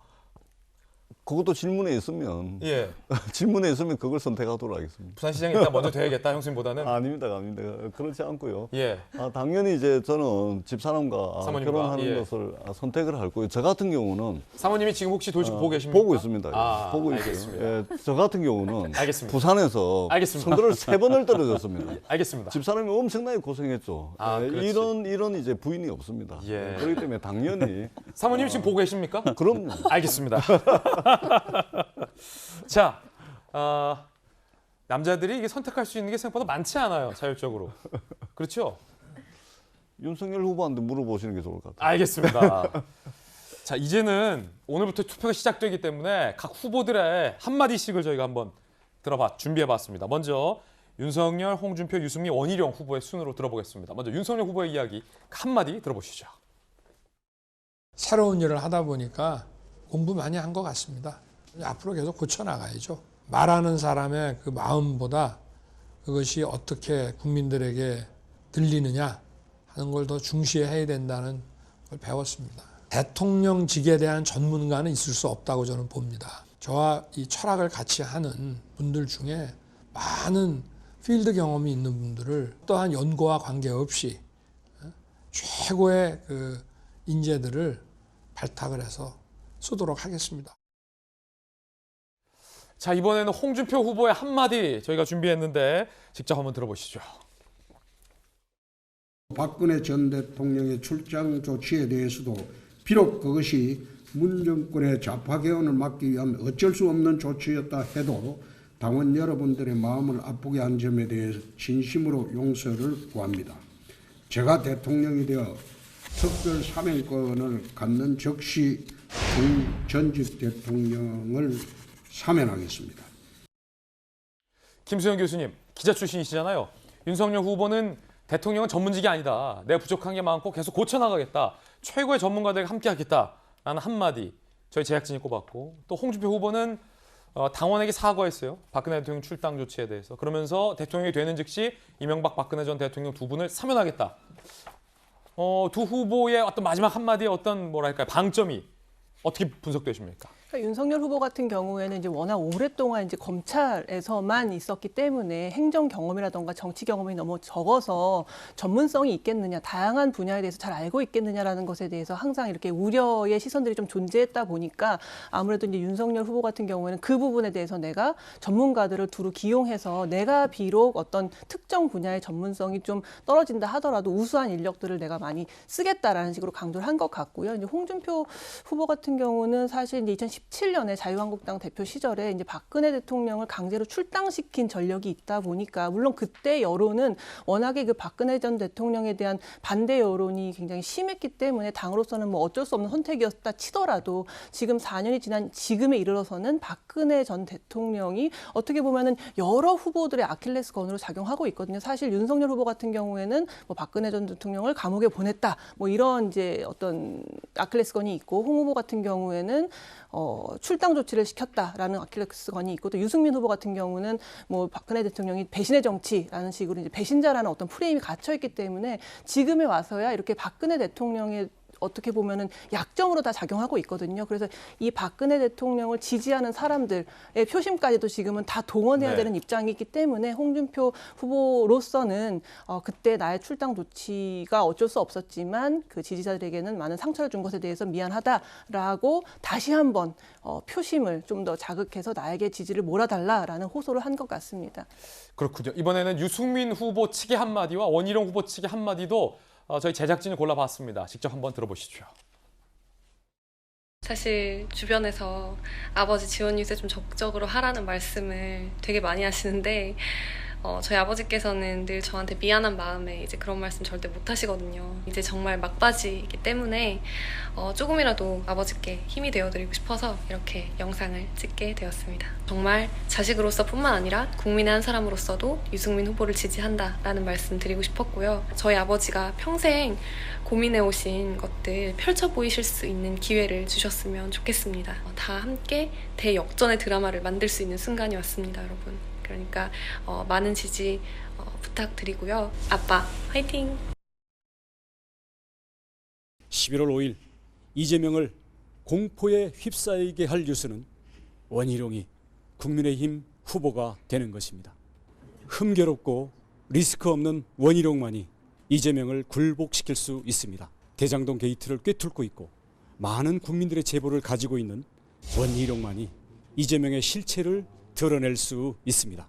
그것도 질문에 있으면 예. 질문에 있으면 그걸 선택하도록 하겠습니다. 부산시장이 일단 먼저 돼야겠다, 형수님보다는. 아닙니다. 그렇지 않고요. 예. 당연히 이제 저는 집사람과 사모님과, 결혼하는 예. 것을 선택을 할 거예요. 저 같은 경우는 사모님이 지금 혹시 돌직 보고 계십니까? 보고 있습니다. 보고 알겠습니다. 있어요. 예, 저 같은 경우는 알겠습니다. 부산에서 알겠습니다. 선거를 3번을 떨어졌습니다. 알겠습니다. 집사람이 엄청나게 고생했죠. 그렇지. 이런 이제 부인이 없습니다. 예. 그렇기 때문에 당연히 사모님이 지금 보고 계십니까? 그럼요. 알겠습니다. 자, 남자들이 이게 선택할 수 있는 게 생각보다 많지 않아요, 자율적으로. 그렇죠? 윤석열 후보한테 물어보시는 게 좋을 것 같아요. 알겠습니다. 자, 이제는 오늘부터 투표가 시작되기 때문에 각 후보들의 한마디씩을 저희가 한번 준비해봤습니다. 먼저 윤석열, 홍준표, 유승민, 원희룡 후보의 순으로 들어보겠습니다. 먼저 윤석열 후보의 이야기 한마디 들어보시죠. 새로운 일을 하다 보니까 공부 많이 한 것 같습니다. 앞으로 계속 고쳐나가야죠. 말하는 사람의 그 마음보다 그것이 어떻게 국민들에게 들리느냐 하는 걸 더 중시해야 된다는 걸 배웠습니다. 대통령직에 대한 전문가는 있을 수 없다고 저는 봅니다. 저와 이 철학을 같이 하는 분들 중에 많은 필드 경험이 있는 분들을 또한 연고와 관계없이 최고의 그 인재들을 발탁을 해서 쓰도록 하겠습니다. 자, 이번에는 홍준표 후보의 한마디 저희가 준비했는데 직접 한번 들어보시죠. 박근혜 전 대통령의 출장 조치에 대해서도 비록 그것이 문 정권의 좌파 개헌을 막기 위한 어쩔 수 없는 조치였다 해도 당원 여러분들의 마음을 아프게 한 점에 대해 진심으로 용서를 구합니다. 제가 대통령이 되어 특별 사면권을 갖는 즉시 전직 대통령을 사면하겠습니다. 김수영 교수님, 기자 출신이시잖아요. 윤석열 후보는 대통령은 전문직이 아니다. 내가 부족한 게 많고 계속 고쳐나가겠다. 최고의 전문가들과 함께하겠다라는 한마디 저희 제작진이 꼽았고, 또 홍준표 후보는 당원에게 사과했어요. 박근혜 대통령 출당 조치에 대해서. 그러면서 대통령이 되는 즉시 이명박 박근혜 전 대통령 두 분을 사면하겠다. 두 후보의 어떤 마지막 한마디의 어떤 뭐랄까요, 방점이 어떻게 분석되십니까? 그러니까 윤석열 후보 같은 경우에는 이제 워낙 오랫동안 이제 검찰에서만 있었기 때문에 행정 경험이라던가 정치 경험이 너무 적어서 전문성이 있겠느냐, 다양한 분야에 대해서 잘 알고 있겠느냐라는 것에 대해서 항상 이렇게 우려의 시선들이 좀 존재했다 보니까 아무래도 이제 윤석열 후보 같은 경우에는 그 부분에 대해서 내가 전문가들을 두루 기용해서 내가 비록 어떤 특정 분야의 전문성이 좀 떨어진다 하더라도 우수한 인력들을 내가 많이 쓰겠다라는 식으로 강조를 한 것 같고요. 이제 홍준표 후보 같은 경우는 사실 이제 2017년에 자유한국당 대표 시절에 이제 박근혜 대통령을 강제로 출당시킨 전력이 있다 보니까 물론 그때 여론은 워낙에 그 박근혜 전 대통령에 대한 반대 여론이 굉장히 심했기 때문에 당으로서는 뭐 어쩔 수 없는 선택이었다 치더라도 지금 4년이 지난 지금에 이르러서는 박근혜 전 대통령이 어떻게 보면은 여러 후보들의 아킬레스건으로 작용하고 있거든요. 사실 윤석열 후보 같은 경우에는 뭐 박근혜 전 대통령을 감옥에 보냈다 뭐 이런 이제 어떤 아킬레스건이 있고, 홍 후보 같은 경우에는 출당 조치를 시켰다라는 아킬레스건이 있고, 또 유승민 후보 같은 경우는 뭐 박근혜 대통령이 배신의 정치라는 식으로 이제 배신자라는 어떤 프레임이 갇혀 있기 때문에 지금에 와서야 이렇게 박근혜 대통령의 어떻게 보면은 약점으로 다 작용하고 있거든요. 그래서 이 박근혜 대통령을 지지하는 사람들의 표심까지도 지금은 다 동원해야 되는 입장이기 때문에 홍준표 후보로서는 그때 나의 출당 조치가 어쩔 수 없었지만 그 지지자들에게는 많은 상처를 준 것에 대해서 미안하다라고 다시 한번 표심을 좀 더 자극해서 나에게 지지를 몰아달라라는 호소를 한 것 같습니다. 그렇군요. 이번에는 유승민 후보 측의 한마디와 원희룡 후보 측의 한마디도 저희 제작진이 골라봤습니다. 직접 한번 들어보시죠. 사실 주변에서 아버지 지원 유세 좀 적극적으로 하라는 말씀을 되게 많이 하시는데 저희 아버지께서는 늘 저한테 미안한 마음에 이제 그런 말씀 절대 못 하시거든요. 이제 정말 막바지이기 때문에 조금이라도 아버지께 힘이 되어드리고 싶어서 이렇게 영상을 찍게 되었습니다. 정말 자식으로서 뿐만 아니라 국민의 한 사람으로서도 유승민 후보를 지지한다라는 말씀 드리고 싶었고요. 저희 아버지가 평생 고민해 오신 것들 펼쳐 보이실 수 있는 기회를 주셨으면 좋겠습니다. 다 함께 대역전의 드라마를 만들 수 있는 순간이 왔습니다, 여러분. 그러니까 많은 지지 부탁드리고요. 아빠 화이팅! 11월 5일 이재명을 공포에 휩싸이게 할 뉴스는 원희룡이 국민의힘 후보가 되는 것입니다. 흠결없고 리스크 없는 원희룡만이 이재명을 굴복시킬 수 있습니다. 대장동 게이트를 꿰뚫고 있고 많은 국민들의 제보를 가지고 있는 원희룡만이 이재명의 실체를 드러낼 수 있습니다.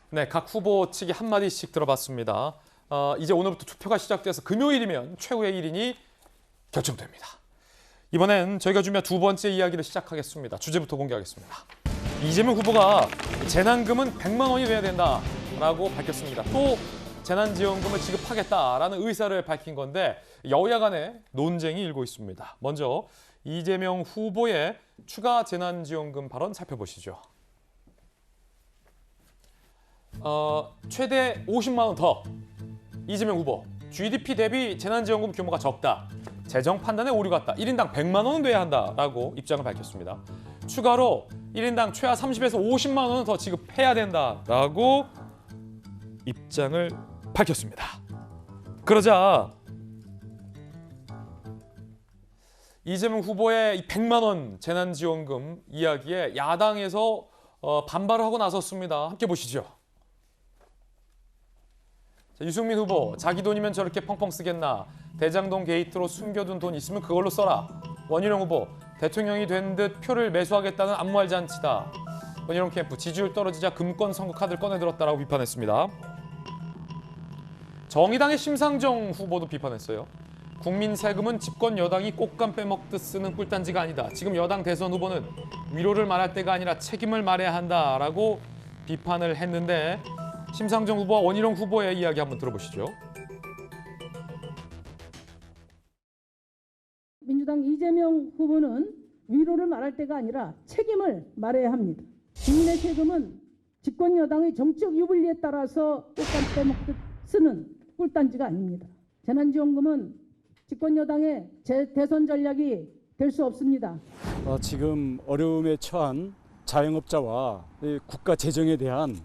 네, 각 후보 측이 한마디씩 들어봤습니다. 이제 오늘부터 투표가 시작돼서 금요일이면 최후의 1인이 결정됩니다. 이번엔 저희가 준비한 두 번째 이야기를 시작하겠습니다. 주제부터 공개하겠습니다. 이재명 후보가 재난금은 100만 원이 돼야 된다라고 밝혔습니다. 또 재난지원금을 지급하겠다라는 의사를 밝힌 건데 여야 간의 논쟁이 일고 있습니다. 먼저 이재명 후보의 추가 재난지원금 발언 살펴보시죠. 최대 50만 원 더. 이재명 후보, GDP 대비 재난지원금 규모가 적다. 재정 판단에 오류가 있다. 1인당 100만 원은 돼야 한다라고 입장을 밝혔습니다. 추가로 1인당 최하 30에서 50만 원은 더 지급해야 된다라고 입장을 밝혔습니다. 그러자 이재명 후보의 이 100만 원 재난지원금 이야기에 야당에서 반발을 하고 나섰습니다. 함께 보시죠. 자, 유승민 후보, 자기 돈이면 저렇게 펑펑 쓰겠나. 대장동 게이트로 숨겨둔 돈 있으면 그걸로 써라. 원희룡 후보, 대통령이 된 듯 표를 매수하겠다는 암무알 잔치다. 원희룡 캠프, 지지율 떨어지자 금권 선거 카드를 꺼내들었다라고 비판했습니다. 정의당의 심상정 후보도 비판했어요. 국민 세금은 집권 여당이 꽃감 빼먹듯 쓰는 꿀단지가 아니다. 지금 여당 대선 후보는 위로를 말할 때가 아니라 책임을 말해야 한다라고 비판을 했는데 심상정 후보와 원희룡 후보의 이야기 한번 들어보시죠. 민주당 이재명 후보는 위로를 말할 때가 아니라 책임을 말해야 합니다. 국민의 세금은 집권 여당의 정책 유불리에 따라서 꽃감 빼먹듯 쓰는 꿀단지가 아닙니다. 재난지원금은 집권 여당의 대선 전략이 될 수 없습니다. 지금 어려움에 처한 자영업자와 국가 재정에 대한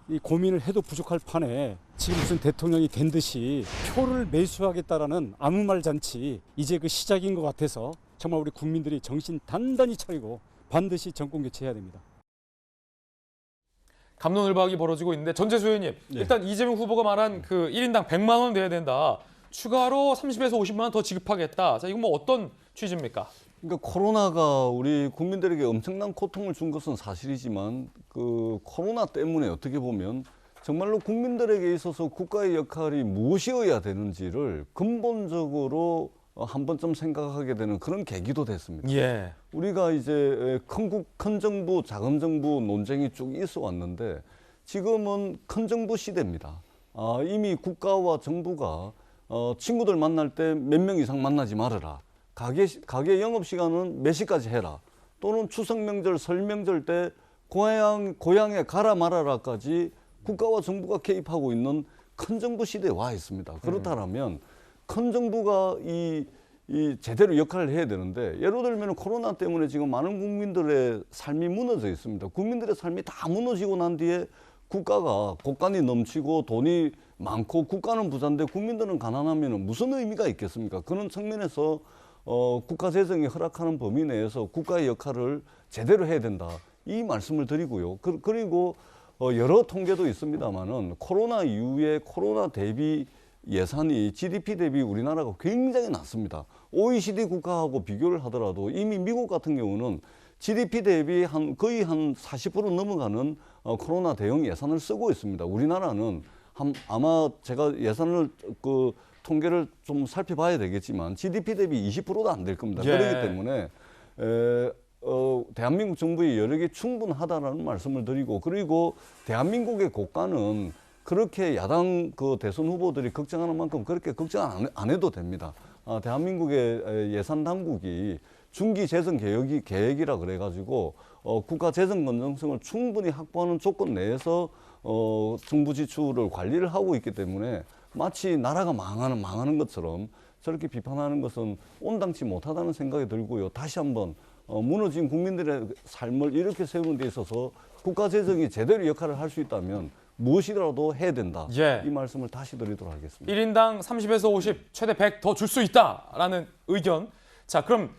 이 고민을 해도 부족할 판에 지금 무슨 대통령이 된 듯이 표를 매수하겠다라는 아무 말 잔치 이제 그 시작인 것 같아서 정말 우리 국민들이 정신 단단히 차리고 반드시 정권 교체해야 됩니다. 갑론을박이 벌어지고 있는데 전재수 의원님, 일단 이재명 후보가 말한 그 1인당 100만 원 내야 된다. 추가로 30에서 50만 원 더 지급하겠다. 자, 이건 뭐 어떤 취지입니까? 그러니까 코로나가 우리 국민들에게 엄청난 고통을 준 것은 사실이지만 그 코로나 때문에 어떻게 보면 정말로 국민들에게 있어서 국가의 역할이 무엇이어야 되는지를 근본적으로 한 번쯤 생각하게 되는 그런 계기도 됐습니다. 예. 우리가 이제 큰 정부, 작은 정부 논쟁이 쭉 있어 왔는데 지금은 큰 정부 시대입니다. 이미 국가와 정부가 친구들 만날 때 몇 명 이상 만나지 말아라. 가게 영업시간은 몇 시까지 해라. 또는 추석 명절, 설 명절 때 고향에 가라 말아라까지 국가와 정부가 개입하고 있는 큰 정부 시대에 와 있습니다. 그렇다면 큰 정부가 이 제대로 역할을 해야 되는데 예를 들면 코로나 때문에 지금 많은 국민들의 삶이 무너져 있습니다. 국민들의 삶이 다 무너지고 난 뒤에 국가가 곳간이 넘치고 돈이 많고 국가는 부자인데 국민들은 가난하면 무슨 의미가 있겠습니까? 그런 측면에서 국가 재정이 허락하는 범위 내에서 국가의 역할을 제대로 해야 된다. 이 말씀을 드리고요. 그리고 여러 통계도 있습니다만은 코로나 이후에 코로나 대비 예산이 GDP 대비 우리나라가 굉장히 낮습니다. OECD 국가하고 비교를 하더라도 이미 미국 같은 경우는 GDP 대비 거의 한 40% 넘어가는 코로나 대응 예산을 쓰고 있습니다. 우리나라는 아마 제가 예산을 통계를 좀 살펴봐야 되겠지만 GDP 대비 20%도 안 될 겁니다. 예. 그렇기 때문에 대한민국 정부의 여력이 충분하다는 말씀을 드리고 그리고 대한민국의 고가는 그렇게 야당 대선 후보들이 걱정하는 만큼 그렇게 걱정 안 해도 됩니다. 대한민국의 예산 당국이 중기 재정 계획이라 그래가지고 국가 재정 건전성을 충분히 확보하는 조건 내에서 정부 지출을 관리를 하고 있기 때문에 마치 나라가 망하는 것처럼 저렇게 비판하는 것은 온당치 못하다는 생각이 들고요. 다시 한번 무너진 국민들의 삶을 이렇게 세우는 데 있어서 국가 재정이 제대로 역할을 할 수 있다면 무엇이라도 해야 된다. 예. 이 말씀을 다시 드리도록 하겠습니다. 1인당 30에서 50, 최대 100 더 줄 수 있다라는 의견. 자, 그럼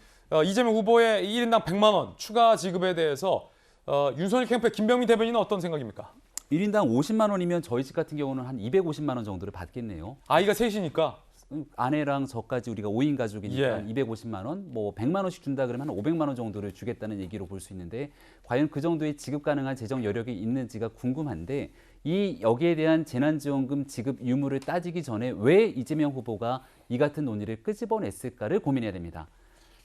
이재명 후보의 1인당 100만 원 추가 지급에 대해서 윤석열 캠프의 김병민 대변인은 어떤 생각입니까? 1인당 50만 원이면 저희 집 같은 경우는 한 250만 원 정도를 받겠네요. 아이가 셋이니까? 아내랑 저까지 우리가 5인 가족이니까 예. 250만 원, 뭐 100만 원씩 준다 그러면 한 500만 원 정도를 주겠다는 얘기로 볼 수 있는데 과연 그 정도의 지급 가능한 재정 여력이 있는지가 궁금한데 여기에 대한 재난지원금 지급 유무를 따지기 전에 왜 이재명 후보가 이 같은 논의를 끄집어냈을까를 고민해야 됩니다.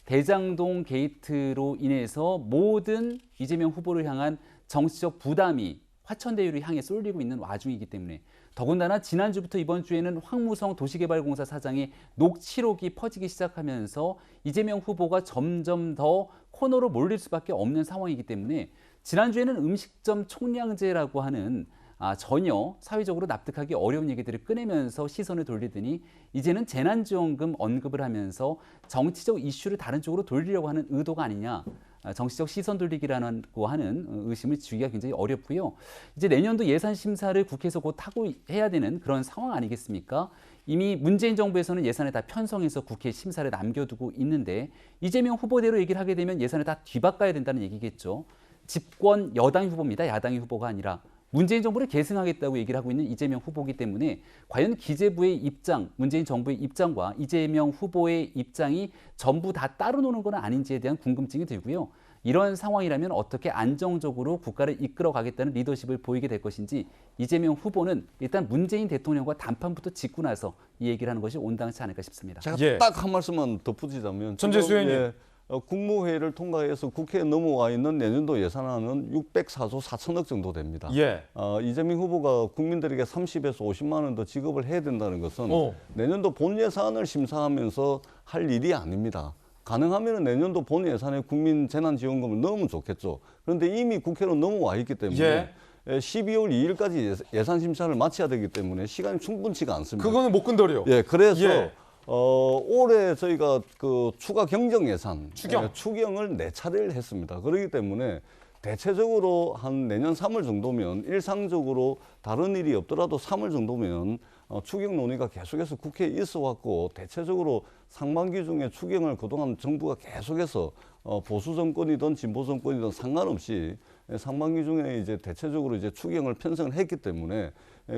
대장동 게이트로 인해서 모든 이재명 후보를 향한 정치적 부담이 화천대유를 향해 쏠리고 있는 와중이기 때문에 더군다나 지난주부터 이번 주에는 황무성 도시개발공사 사장의 녹취록이 퍼지기 시작하면서 이재명 후보가 점점 더 코너로 몰릴 수밖에 없는 상황이기 때문에 지난주에는 음식점 총량제라고 하는 전혀 사회적으로 납득하기 어려운 얘기들을 꺼내면서 시선을 돌리더니 이제는 재난지원금 언급을 하면서 정치적 이슈를 다른 쪽으로 돌리려고 하는 의도가 아니냐. 정치적 시선 돌리기라고 하는 의심을 지우기가 굉장히 어렵고요. 이제 내년도 예산 심사를 국회에서 곧 하고 해야 되는 그런 상황 아니겠습니까? 이미 문재인 정부에서는 예산을 다 편성해서 국회 심사를 남겨두고 있는데 이재명 후보대로 얘기를 하게 되면 예산을 다 뒤바꿔야 된다는 얘기겠죠. 집권 여당 후보입니다. 야당의 후보가 아니라. 문재인 정부를 계승하겠다고 얘기를 하고 있는 이재명 후보이기 때문에 과연 기재부의 입장, 문재인 정부의 입장과 이재명 후보의 입장이 전부 다 따로 노는 건 아닌지에 대한 궁금증이 들고요. 이런 상황이라면 어떻게 안정적으로 국가를 이끌어가겠다는 리더십을 보이게 될 것인지 이재명 후보는 일단 문재인 대통령과 단판부터 짓고 나서 이 얘기를 하는 것이 온당치 않을까 싶습니다. 제가 예. 딱 한 말씀만 덧붙이자면 전재수 의원님. 국무회의를 통과해서 국회에 넘어와 있는 내년도 예산안은 604조 4천억 정도 됩니다. 예. 이재명 후보가 국민들에게 30에서 50만 원 더 지급을 해야 된다는 것은 내년도 본 예산을 심사하면서 할 일이 아닙니다. 가능하면 내년도 본 예산에 국민 재난지원금을 넣으면 좋겠죠. 그런데 이미 국회로 넘어와 있기 때문에 12월 2일까지 예산 심사를 마쳐야 되기 때문에 시간이 충분치가 않습니다. 그거는 못 건드려요. 예, 그래서 올해 저희가 그 추가 경정 예산, 추경을 4차례를 했습니다. 그렇기 때문에 대체적으로 한 내년 3월 정도면 일상적으로 다른 일이 없더라도 3월 정도면 추경 논의가 계속해서 국회에 있어 왔고 대체적으로 상반기 중에 추경을 그동안 정부가 계속해서 보수 정권이든 진보 정권이든 상관없이 상반기 중에 이제 대체적으로 이제 추경을 편성을 했기 때문에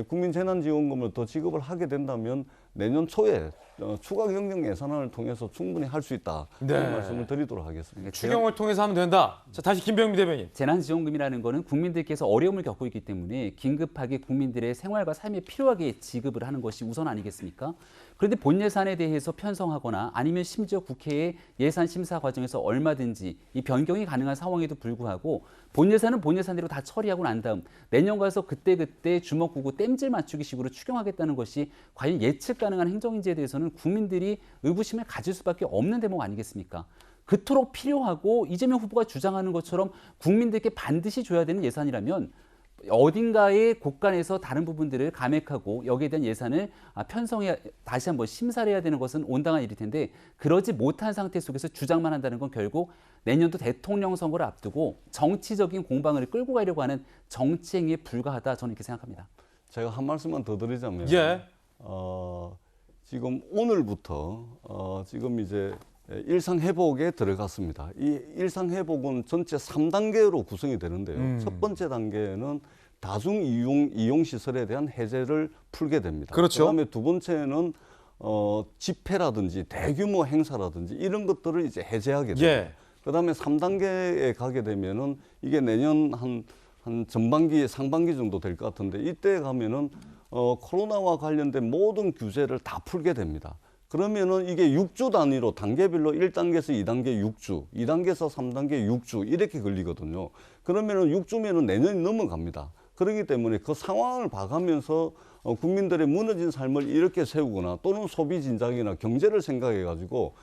국민 재난지원금을 더 지급을 하게 된다면 내년 초에 추가 경정 예산안을 통해서 충분히 할 수 있다. 이런 말씀을 드리도록 하겠습니다. 추경을 통해서 하면 된다. 자, 다시 김병민 대변인. 재난지원금이라는 거는 국민들께서 어려움을 겪고 있기 때문에 긴급하게 국민들의 생활과 삶에 필요하게 지급을 하는 것이 우선 아니겠습니까? 그런데 본 예산에 대해서 편성하거나 아니면 심지어 국회의 예산 심사 과정에서 얼마든지 이 변경이 가능한 상황에도 불구하고 본 예산은 본 예산대로 다 처리하고 난 다음 내년 가서 그때그때 주먹구구 땜질 맞추기 식으로 추경하겠다는 것이 과연 예측 가능한 행정인지에 대해서는 국민들이 의구심을 가질 수밖에 없는 대목 아니겠습니까? 그토록 필요하고 이재명 후보가 주장하는 것처럼 국민들께 반드시 줘야 되는 예산이라면 어딘가의 곳간에서 다른 부분들을 감액하고 여기에 대한 예산을 편성해 다시 한번 심사를 해야 되는 것은 온당한 일일 텐데 그러지 못한 상태 속에서 주장만 한다는 건 결국 내년도 대통령 선거를 앞두고 정치적인 공방을 끌고 가려고 하는 정치행위에 불과하다 저는 이렇게 생각합니다. 제가 한 말씀만 더 드리자면 지금 오늘부터 지금 이제 일상회복에 들어갔습니다. 이 일상회복은 전체 3단계로 구성이 되는데요. 첫 번째 단계는 다중 이용 시설에 대한 해제를 풀게 됩니다. 그렇죠. 그다음에 두 번째는 집회라든지 대규모 행사라든지 이런 것들을 이제 해제하게 됩니다. 그다음에 3단계에 가게 되면은 이게 내년 한 전반기, 상반기 정도 될 것 같은데 이때 가면은 코로나와 관련된 모든 규제를 다 풀게 됩니다. 그러면은 이게 6주 단위로 단계별로 1단계에서 2단계 6주, 2단계에서 3단계 6주 이렇게 걸리거든요. 그러면은 6주면은 내년이 넘어갑니다. 그렇기 때문에 그 상황을 봐가면서 국민들의 무너진 삶을 이렇게 세우거나 또는 소비 진작이나 경제를 생각해 가지고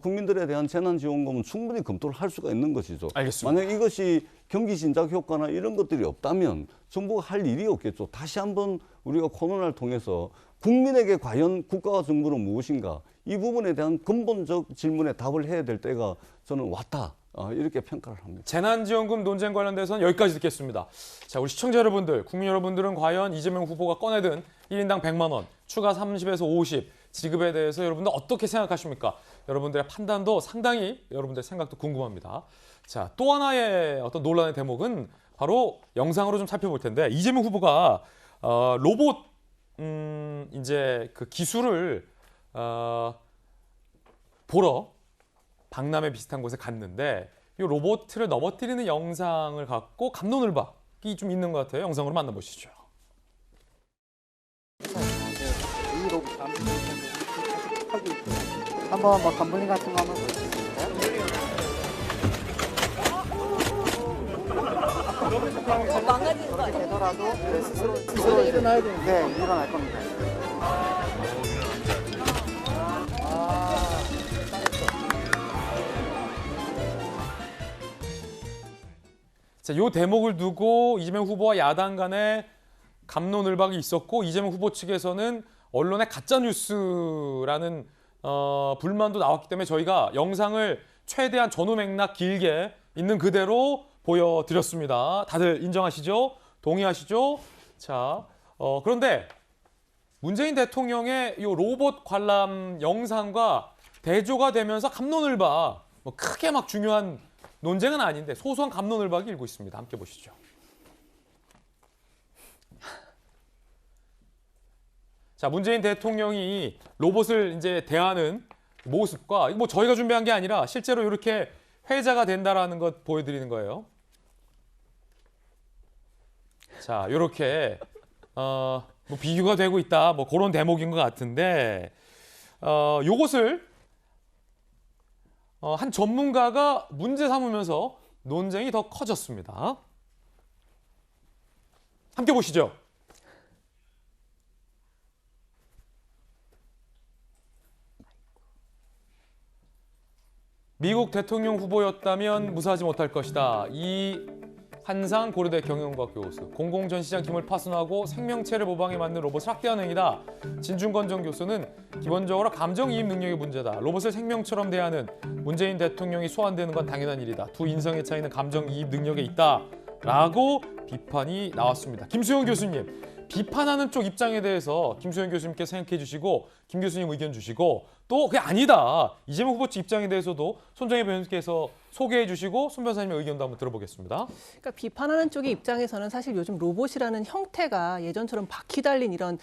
국민들에 대한 재난지원금은 충분히 검토를 할 수가 있는 것이죠. 알겠습니다. 만약 이것이 경기 진작 효과나 이런 것들이 없다면 정부가 할 일이 없겠죠. 다시 한번 우리가 코로나를 통해서 국민에게 과연 국가와 정부는 무엇인가 이 부분에 대한 근본적 질문에 답을 해야 될 때가 저는 왔다. 이렇게 평가를 합니다. 재난지원금 논쟁 관련돼서는 여기까지 듣겠습니다. 자, 우리 시청자 여러분들, 국민 여러분들은 과연 이재명 후보가 꺼내든 1인당 100만 원, 추가 30에서 50 지급에 대해서 여러분들 어떻게 생각하십니까? 여러분들의 판단도 상당히 여러분들의 생각도 궁금합니다. 자, 또 하나의 어떤 논란의 대목은 바로 영상으로 좀 살펴볼 텐데 이재명 후보가 로봇 이제 그 기술을 보러 박람회 비슷한 곳에 갔는데 이 로봇을 넘어뜨리는 영상을 갖고 갑론을박이 좀 있는 것 같아요. 영상으로 만나보시죠. 한번 뭐 감블링 같은 거 한번 보여주실까요? 망가지는 거 아니에요? 되더라도 스스로 일어나야 되는데 네, 일어날 겁니다. 자, 요 대목을 두고 이재명 후보와 야당 간에 갑론을박이 있었고 이재명 후보 측에서는 언론의 가짜 뉴스라는 불만도 나왔기 때문에 저희가 영상을 최대한 전후 맥락 길게 있는 그대로 보여드렸습니다. 다들 인정하시죠? 동의하시죠? 자, 그런데 문재인 대통령의 이 로봇 관람 영상과 대조가 되면서 갑론을박, 뭐 크게 막 중요한 논쟁은 아닌데 소소한 갑론을박이 일고 있습니다. 함께 보시죠. 자, 문재인 대통령이 로봇을 이제 대하는 모습과 뭐 저희가 준비한 게 아니라 실제로 이렇게 회자가 된다라는 것 보여드리는 거예요. 자, 이렇게 뭐 비교가 되고 있다, 뭐 그런 대목인 것 같은데 요것을 한 전문가가 문제 삼으면서 논쟁이 더 커졌습니다. 함께 보시죠. 미국 대통령 후보였다면 무사하지 못할 것이다. 이한상 고려대 경영학 교수. 공공전시장 기물 파손하고 생명체를 모방해 만든 로봇을 학대하는 행위다. 진중권 전 교수는 기본적으로 감정이입 능력의 문제다. 로봇을 생명처럼 대하는 문재인 대통령이 소환되는 건 당연한 일이다. 두 인성의 차이는 감정이입 능력에 있다. 라고 비판이 나왔습니다. 김수영 교수님. 비판하는 쪽 입장에 대해서 김수영 교수님께서 생각해 주시고 김 교수님 의견 주시고 또 그게 아니다. 이재명 후보 측 입장에 대해서도 손정혜 변호사께서 소개해 주시고 손 변호사님의 의견도 한번 들어보겠습니다. 그러니까 비판하는 쪽의 입장에서는 사실 요즘 로봇이라는 형태가 예전처럼 바퀴 달린 이런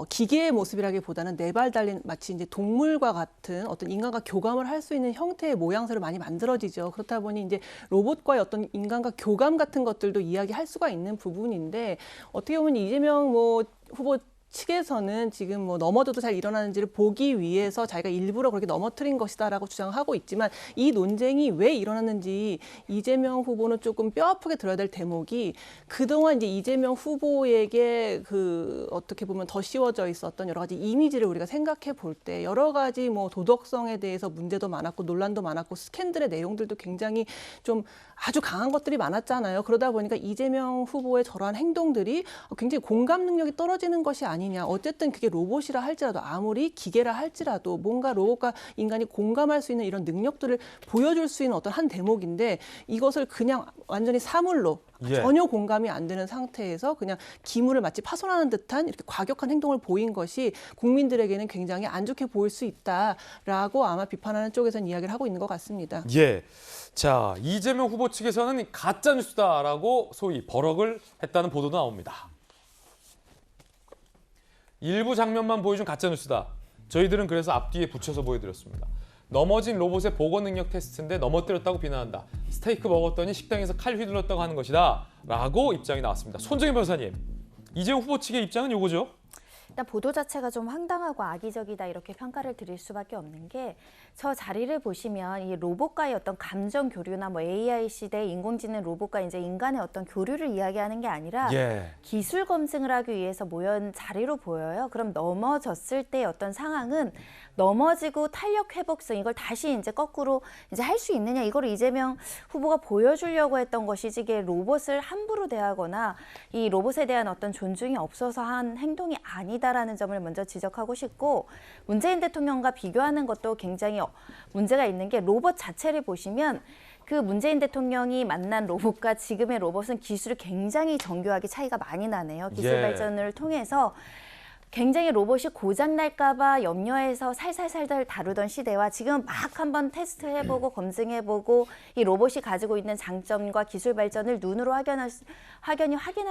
기계의 모습이라기보다는 네 발 달린 마치 이제 동물과 같은 어떤 인간과 교감을 할 수 있는 형태의 모양새로 많이 만들어지죠. 그렇다 보니 이제 로봇과의 어떤 인간과 교감 같은 것들도 이야기할 수가 있는 부분인데 어떻게 보면 이재명 후보 측에서는 지금 뭐 넘어져도 잘 일어나는지를 보기 위해서 자기가 일부러 그렇게 넘어뜨린 것이다라고 주장하고 있지만 이 논쟁이 왜 일어났는지 이재명 후보는 조금 뼈아프게 들어야 될 대목이 그동안 이제 이재명 후보에게 그 어떻게 보면 더 씌워져 있었던 여러 가지 이미지를 우리가 생각해 볼 때 여러 가지 뭐 도덕성에 대해서 문제도 많았고 논란도 많았고 스캔들의 내용들도 굉장히 좀 아주 강한 것들이 많았잖아요. 그러다 보니까 이재명 후보의 저러한 행동들이 굉장히 공감 능력이 떨어지는 것이 아니냐. 어쨌든 그게 로봇이라 할지라도 아무리 기계라 할지라도 뭔가 로봇과 인간이 공감할 수 있는 이런 능력들을 보여줄 수 있는 어떤 한 대목인데 이것을 그냥 완전히 사물로 전혀 공감이 안 되는 상태에서 그냥 기물을 마치 파손하는 듯한 이렇게 과격한 행동을 보인 것이 국민들에게는 굉장히 안 좋게 보일 수 있다라고 아마 비판하는 쪽에서는 이야기를 하고 있는 것 같습니다. 예. 자, 이재명 후보 측에서는 가짜 뉴스다라고 소위 버럭을 했다는 보도도 나옵니다. 일부 장면만 보여준 가짜 뉴스다. 저희들은 그래서 앞뒤에 붙여서 보여드렸습니다. 넘어진 로봇의 보건 능력 테스트인데 넘어뜨렸다고 비난한다. 스테이크 먹었더니 식당에서 칼 휘둘렀다고 하는 것이다. 라고 입장이 나왔습니다. 손정혜 변호사님, 이재명 후보 측의 입장은 요거죠? 일단 보도 자체가 좀 황당하고 악의적이다 이렇게 평가를 드릴 수밖에 없는 게 저 자리를 보시면 이 로봇과의 어떤 감정 교류나 뭐 AI 시대 인공지능 로봇과 이제 인간의 어떤 교류를 이야기하는 게 아니라 기술 검증을 하기 위해서 모연 자리로 보여요. 그럼 넘어졌을 때 어떤 상황은 넘어지고 탄력 회복성 이걸 다시 이제 거꾸로 이제 할 수 있느냐 이걸 이재명 후보가 보여주려고 했던 것이지 이게 로봇을 함부로 대하거나 이 로봇에 대한 어떤 존중이 없어서 한 행동이 아니다라는 점을 먼저 지적하고 싶고 문재인 대통령과 비교하는 것도 굉장히 문제가 있는 게 로봇 자체를 보시면 그 문재인 대통령이 만난 로봇과 지금의 로봇은 기술이 굉장히 정교하게 차이가 많이 나네요. 기술 발전을 통해서 굉장히 로봇이 고장 날까봐 염려해서 살살살살 다루던 시대와 지금 막 한번 테스트해보고 검증해보고 이 로봇이 가지고 있는 장점과 기술 발전을 눈으로 확인할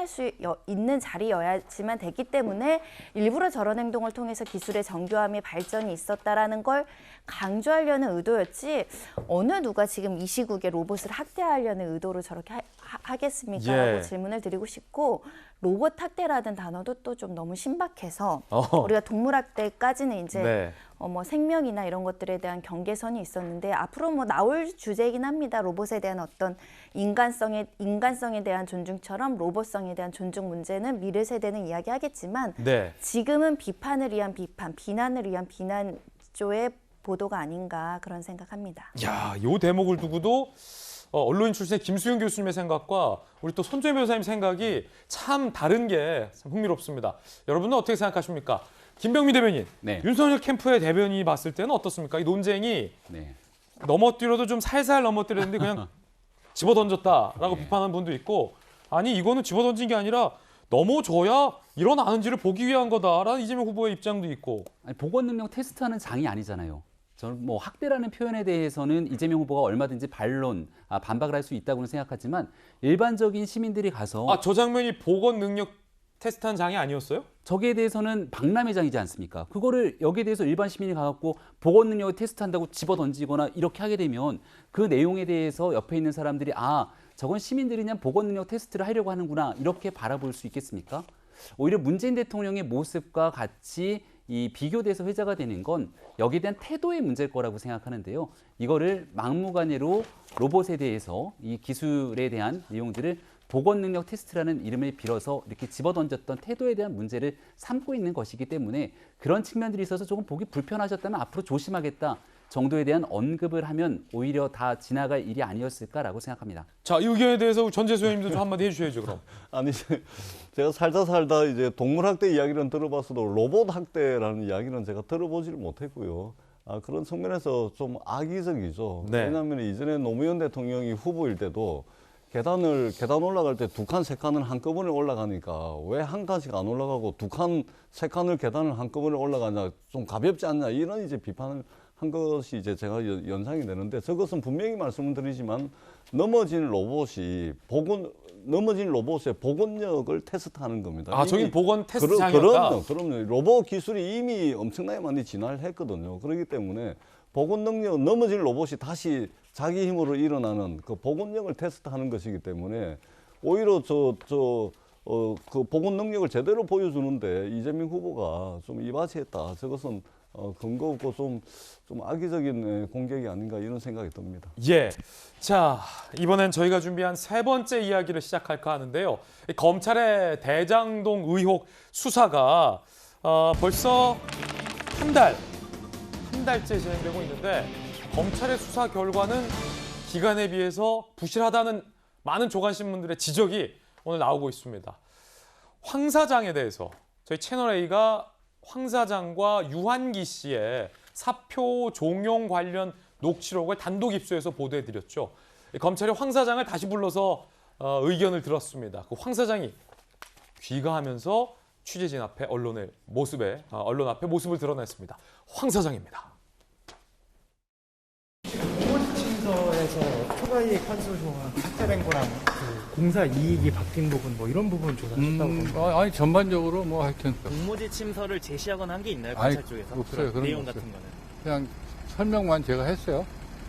수 있는 자리여야지만 됐기 때문에 일부러 저런 행동을 통해서 기술의 정교함이 발전이 있었다라는 걸 강조하려는 의도였지 어느 누가 지금 이 시국에 로봇을 학대하려는 의도로 저렇게 하겠습니까? 라고 질문을 드리고 싶고 로봇 학대라는 단어도 또 좀 너무 신박해서 우리가 동물학대까지는 이제 뭐 생명이나 이런 것들에 대한 경계선이 있었는데 앞으로 뭐 나올 주제이긴 합니다. 로봇에 대한 어떤 인간성에 대한 존중처럼 로봇성에 대한 존중 문제는 미래 세대는 이야기하겠지만 지금은 비판을 위한 비판, 비난을 위한 비난 조의 보도가 아닌가 그런 생각합니다. 야, 이 대목을 두고도 언론인 출신의 김수영 교수님의 생각과 우리 또 손정혜 변호사님 생각이 참 다른 게 참 흥미롭습니다. 여러분은 어떻게 생각하십니까? 김병민 대변인, 윤석열 캠프의 대변인이 봤을 때는 어떻습니까? 이 논쟁이 넘어뜨려도 좀 살살 넘어뜨렸는데 그냥 집어던졌다라고 비판하는 분도 있고 아니 이거는 집어던진 게 아니라 넘어져야 일어나는지를 보기 위한 거다라는 이재명 후보의 입장도 있고. 아니, 보건 능력 테스트하는 장이 아니잖아요. 저는 뭐 학대라는 표현에 대해서는 이재명 후보가 얼마든지 반박을 할 수 있다고는 생각하지만 일반적인 시민들이 가서 저 장면이 보건 능력 테스트한 장이 아니었어요? 저기에 대해서는 박람회 장이지 않습니까? 그거를 여기에 대해서 일반 시민이 가갖고 보건 능력을 테스트한다고 집어던지거나 이렇게 하게 되면 그 내용에 대해서 옆에 있는 사람들이 저건 시민들이 그냥 보건 능력 테스트를 하려고 하는구나 이렇게 바라볼 수 있겠습니까? 오히려 문재인 대통령의 모습과 같이 이 비교돼서 회자가 되는 건 여기에 대한 태도의 문제일 거라고 생각하는데요. 이거를 막무가내로 로봇에 대해서 이 기술에 대한 내용들을 보건 능력 테스트라는 이름을 빌어서 이렇게 집어던졌던 태도에 대한 문제를 삼고 있는 것이기 때문에 그런 측면들이 있어서 조금 보기 불편하셨다면 앞으로 조심하겠다 정도에 대한 언급을 하면 오히려 다 지나갈 일이 아니었을까라고 생각합니다. 자, 이 의견에 대해서 전재수 의원님도 좀 한마디 해주셔야죠, 그럼. 아니, 제가 살다 이제 동물 학대 이야기는 들어봤어도 로봇 학대라는 이야기는 제가 들어보지를 못했고요. 그런 측면에서 좀 악의적이죠. 왜냐하면 이전에 노무현 대통령이 후보일 때도 계단 올라갈 때 2칸, 3칸을 한꺼번에 올라가니까 왜 한 칸씩 안 올라가고 2칸, 3칸을 계단을 한꺼번에 올라가냐, 좀 가볍지 않냐, 이런 이제 비판을 한 것이 이제 제가 연상이 되는데 저것은 분명히 말씀을 드리지만 넘어진 로봇의 복원력을 테스트하는 겁니다. 저기 복원 테스트장이었다? 그럼요. 로봇 기술이 이미 엄청나게 많이 진화를 했거든요. 그렇기 때문에 넘어진 로봇이 다시 자기 힘으로 일어나는 그 복원력을 테스트하는 것이기 때문에 오히려 그 복원 능력을 제대로 보여주는데 이재명 후보가 좀 이바지했다. 저것은 근거 없고 좀 악의적인 공격이 아닌가 이런 생각이 듭니다. 자, 이번엔 저희가 준비한 3번째 이야기를 시작할까 하는데요. 검찰의 대장동 의혹 수사가 벌써 한 달째 진행되고 있는데 검찰의 수사 결과는 기간에 비해서 부실하다는 많은 조간신문들의 지적이 오늘 나오고 있습니다. 황 사장에 대해서 저희 채널A가 황 사장과 유한기 씨의 사표 종용 관련 녹취록을 단독 입수해서 보도해드렸죠. 검찰이 황 사장을 다시 불러서 의견을 들었습니다. 그 황 사장이 귀가하면서 취재진 앞에 언론 앞에 모습을 드러냈습니다. 황 사장입니다. 공모지침서에서 초과이익 환수조항 삭제된 거랑 그 공사 이익이 바뀐 부분 뭐 이런 부분 조사하셨다고 합니다. 아니 전반적으로 뭐 하여튼 공모지침서를 제시하거나 한 게 있나요? 검찰 쪽에서? 없어요. 그런 내용 거 같은 없어요. 거는? 그냥 설명만 제가 했어요.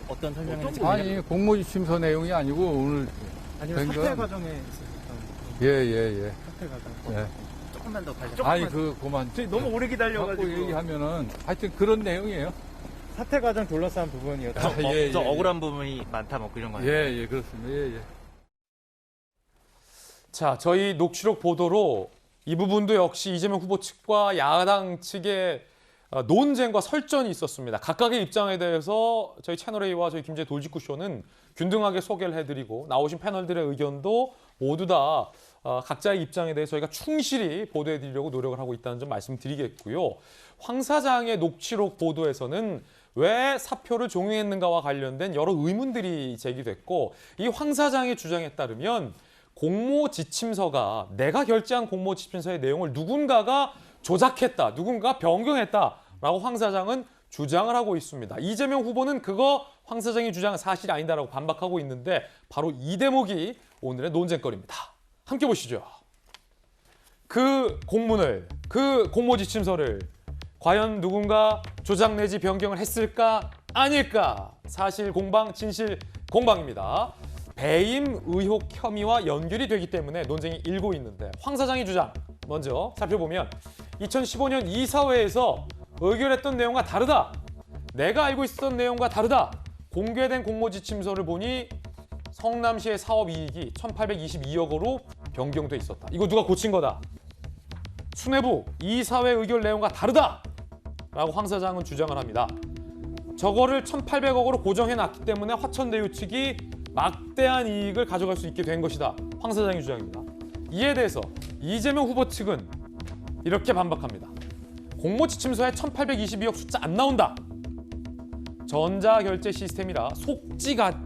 어떤 설명을 했어요? 아니 공모지침서 내용이 아니고 오늘 아니면 사퇴 과정에 있었던 예. 사퇴 과정. 예. 조금만 더 아니 그만 너무 오래 기다려가지고 얘기하면은 하여튼 그런 내용이에요. 사퇴 과정 둘러싼 부분이었죠. 예. 억울한 부분이 많다 뭐 이런 거예요. 예, 그렇습니다. 예. 자, 저희 녹취록 보도로 이 부분도 역시 이재명 후보 측과 야당 측의 논쟁과 설전이 있었습니다. 각각의 입장에 대해서 저희 채널A와 저희 김제 돌직구쇼는 균등하게 소개를 해드리고 나오신 패널들의 의견도 모두 다 각자의 입장에 대해서 저희가 충실히 보도해드리려고 노력을 하고 있다는 점 말씀드리겠고요. 황 사장의 녹취록 보도에서는 왜 사표를 종용했는가와 관련된 여러 의문들이 제기됐고 이 황 사장의 주장에 따르면 공모지침서가 내가 결제한 공모지침서의 내용을 누군가가 조작했다, 누군가 변경했다라고 황 사장은 주장을 하고 있습니다. 이재명 후보는 그거 황 사장이 주장은 사실이 아니다라고 반박하고 있는데 바로 이 대목이 오늘의 논쟁거리입니다. 함께 보시죠. 그 공문을, 그 공모 지침서를 과연 누군가 조작 내지 변경을 했을까 아닐까? 사실 공방, 진실 공방입니다. 배임 의혹 혐의와 연결이 되기 때문에 논쟁이 일고 있는데 황 사장의 주장 먼저 살펴보면 2015년 이사회에서 의결했던 내용과 다르다. 내가 알고 있었던 내용과 다르다. 공개된 공모 지침서를 보니 성남시의 사업 이익이 1,822억으로 변경돼 있었다. 이거 누가 고친 거다. 수뇌부 이사회 의결 내용과 다르다. 라고 황 사장은 주장을 합니다. 저거를 1,800억으로 고정해놨기 때문에 화천대유 측이 막대한 이익을 가져갈 수 있게 된 것이다. 황 사장의 주장입니다. 이에 대해서 이재명 후보 측은 이렇게 반박합니다. 공모 지침서에 1,822억 숫자 안 나온다. 전자결제 시스템이라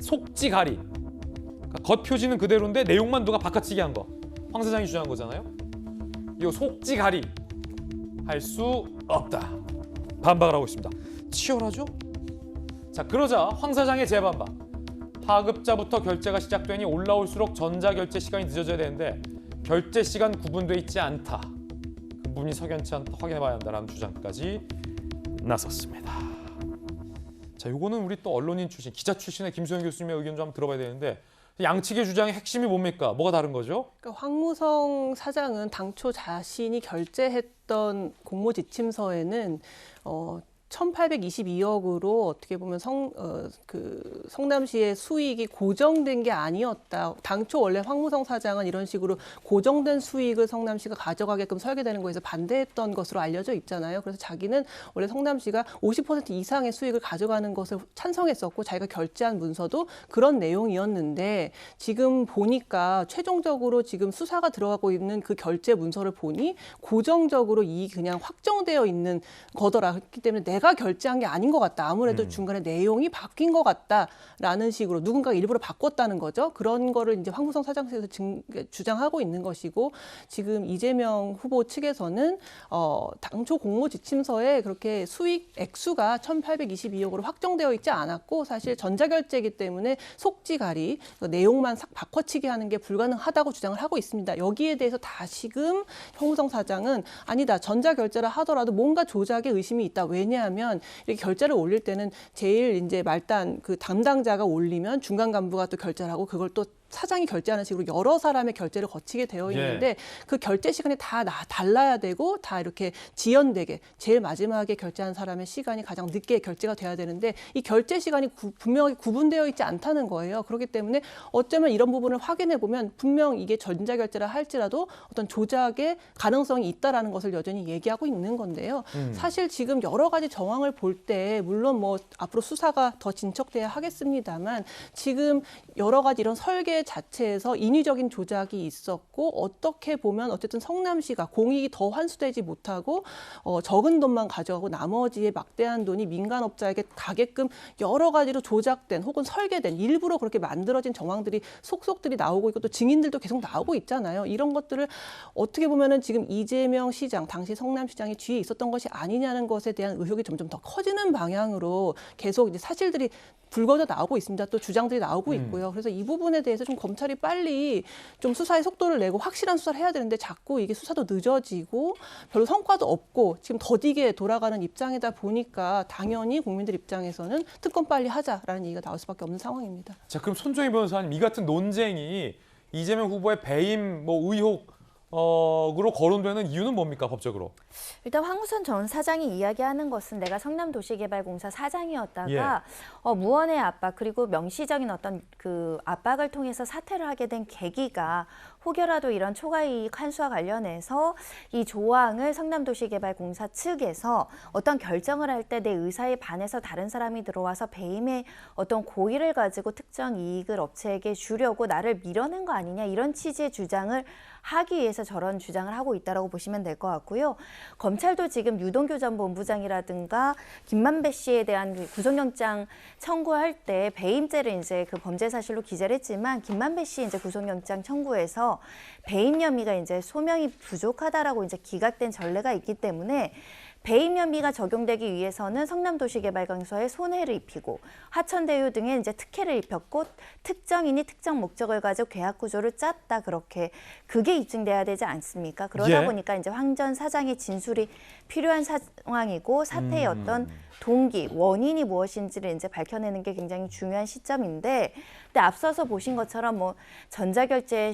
속지가리. 그러니까 겉표지는 그대로인데 내용만 누가 바꿔치기 한 거. 황 사장이 주장한 거잖아요. 이거 속지가리 할 수 없다. 반박을 하고 있습니다. 치열하죠? 자, 그러자 황 사장의 재반박. 파급자부터 결제가 시작되니 올라올수록 전자결제 시간이 늦어져야 되는데 결제 시간 구분돼 있지 않다. 그 부분이 석연치 않다. 확인해봐야 한다라는 주장까지 나섰습니다. 자, 요거는 우리 또 언론인 출신, 기자 출신의 김수영 교수님의 의견 좀 한번 들어봐야 되는데 양측의 주장의 핵심이 뭡니까? 뭐가 다른 거죠? 그러니까 황무성 사장은 당초 자신이 결제했던 공모 지침서에는 1,822억으로 어떻게 보면 성남시의 수익이 고정된 게 아니었다. 당초 원래 황무성 사장은 이런 식으로 고정된 수익을 성남시가 가져가게끔 설계되는 거에서 반대했던 것으로 알려져 있잖아요. 그래서 자기는 원래 성남시가 50% 이상의 수익을 가져가는 것을 찬성했었고 자기가 결제한 문서도 그런 내용이었는데 지금 보니까 최종적으로 지금 수사가 들어가고 있는 그 결제 문서를 보니 고정적으로 이익이 그냥 확정되어 있는 거더라. 그렇기 때문에 내가 결제한 게 아닌 것 같다. 아무래도 중간에 내용이 바뀐 것 같다라는 식으로 누군가가 일부러 바꿨다는 거죠. 그런 거를 이제 황무성 사장실에서 주장하고 있는 것이고 지금 이재명 후보 측에서는 당초 공모 지침서에 그렇게 수익 액수가 1,822억으로 확정되어 있지 않았고 사실 전자결제이기 때문에 속지가리 내용만 싹 바꿔치기 하는 게 불가능하다고 주장을 하고 있습니다. 여기에 대해서 다시금 황무성 사장은 아니다. 전자결제라 하더라도 뭔가 조작의 의심이 있다. 왜냐하면 이렇게 결제를 올릴 때는 제일 이제 말단 그 담당자가 올리면 중간 간부가 또 결제를 하고 그걸 또 사장이 결제하는 식으로 여러 사람의 결제를 거치게 되어 있는데 그 결제 시간이 다 달라야 되고 다 이렇게 지연되게 제일 마지막에 결제한 사람의 시간이 가장 늦게 결제가 돼야 되는데 이 결제 시간이 분명히 구분되어 있지 않다는 거예요. 그렇기 때문에 어쩌면 이런 부분을 확인해 보면 분명 이게 전자결제라 할지라도 어떤 조작의 가능성이 있다라는 것을 여전히 얘기하고 있는 건데요. 사실 지금 여러 가지 정황을 볼 때 물론 뭐 앞으로 수사가 더 진척돼야 하겠습니다만 지금 여러 가지 이런 설계 자체에서 인위적인 조작이 있었고 어떻게 보면 어쨌든 성남시가 공익이 더 환수되지 못하고 적은 돈만 가져가고 나머지의 막대한 돈이 민간업자에게 가게끔 여러 가지로 조작된 혹은 설계된 일부러 그렇게 만들어진 정황들이 속속들이 나오고 있고 또 증인들도 계속 나오고 있잖아요. 이런 것들을 어떻게 보면은 지금 이재명 시장 당시 성남시장이 뒤에 있었던 것이 아니냐는 것에 대한 의혹이 점점 더 커지는 방향으로 계속 이제 사실들이 불거져 나오고 있습니다. 또 주장들이 나오고 있고요. 그래서 이 부분에 대해서 좀 검찰이 빨리 좀 수사에 속도를 내고 확실한 수사를 해야 되는데 자꾸 이게 수사도 늦어지고 별로 성과도 없고 지금 더디게 돌아가는 입장이다 보니까 당연히 국민들 입장에서는 특검 빨리 하자라는 얘기가 나올 수밖에 없는 상황입니다. 자, 그럼 손정희 변호사님 이 같은 논쟁이 이재명 후보의 배임 의혹 으로 거론되는 이유는 뭡니까 법적으로? 일단 황무선 전 사장이 이야기하는 것은 내가 성남도시개발공사 사장이었다가 무언의 압박 그리고 명시적인 어떤 그 압박을 통해서 사퇴를 하게 된 계기가 혹여라도 이런 초과이익 환수와 관련해서 이 조항을 성남도시개발공사 측에서 어떤 결정을 할 때 내 의사에 반해서 다른 사람이 들어와서 배임의 어떤 고의를 가지고 특정 이익을 업체에게 주려고 나를 밀어낸 거 아니냐 이런 취지의 주장을 하기 위해서 저런 주장을 하고 있다라고 보시면 될 것 같고요. 검찰도 지금 유동규 전 본부장이라든가 김만배 씨에 대한 구속영장 청구할 때 배임죄를 이제 그 범죄 사실로 기재를 했지만 김만배 씨 이제 구속영장 청구에서 배임 혐의가 이제 소명이 부족하다라고 이제 기각된 전례가 있기 때문에 배임 혐의가 적용되기 위해서는 성남도시개발공사에 손해를 입히고 하천대유 등에 이제 특혜를 입혔고 특정인이 특정 목적을 가지고 계약 구조를 짰다 그렇게 그게 입증돼야 되지 않습니까? 그러다 보니까 이제 황 전 사장의 진술이 필요한 상황이고 사태의 어떤 동기, 원인이 무엇인지를 이제 밝혀내는 게 굉장히 중요한 시점인데, 근데 앞서서 보신 것처럼 뭐 전자결제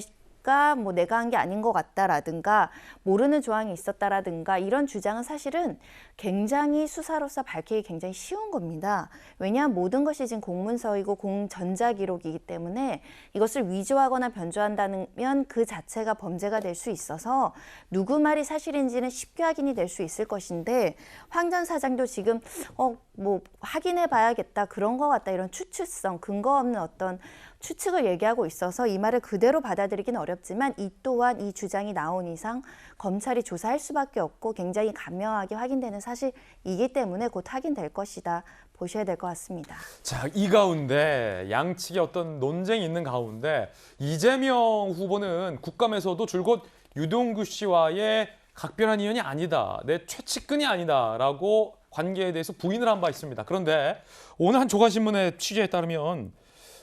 뭐 내가 한 게 아닌 것 같다라든가 모르는 조항이 있었다라든가 이런 주장은 사실은 굉장히 수사로서 밝히기 굉장히 쉬운 겁니다. 왜냐하면 모든 것이 지금 공문서이고 공전자기록이기 때문에 이것을 위조하거나 변조한다면 그 자체가 범죄가 될 수 있어서 누구 말이 사실인지는 쉽게 확인이 될 수 있을 것인데 황 전 사장도 지금 뭐 확인해 봐야겠다 그런 것 같다 이런 추측성 근거 없는 어떤 추측을 얘기하고 있어서 이 말을 그대로 받아들이긴 어렵지만 이 또한 이 주장이 나온 이상 검찰이 조사할 수밖에 없고 굉장히 간명하게 확인되는 사실이기 때문에 곧 확인될 것이다 보셔야 될 것 같습니다. 자, 이 가운데 양측의 어떤 논쟁이 있는 가운데 이재명 후보는 국감에서도 줄곧 유동규 씨와의 각별한 인연이 아니다, 내 최측근이 아니다라고 관계에 대해서 부인을 한 바 있습니다. 그런데 오늘 한 조간신문의 취재에 따르면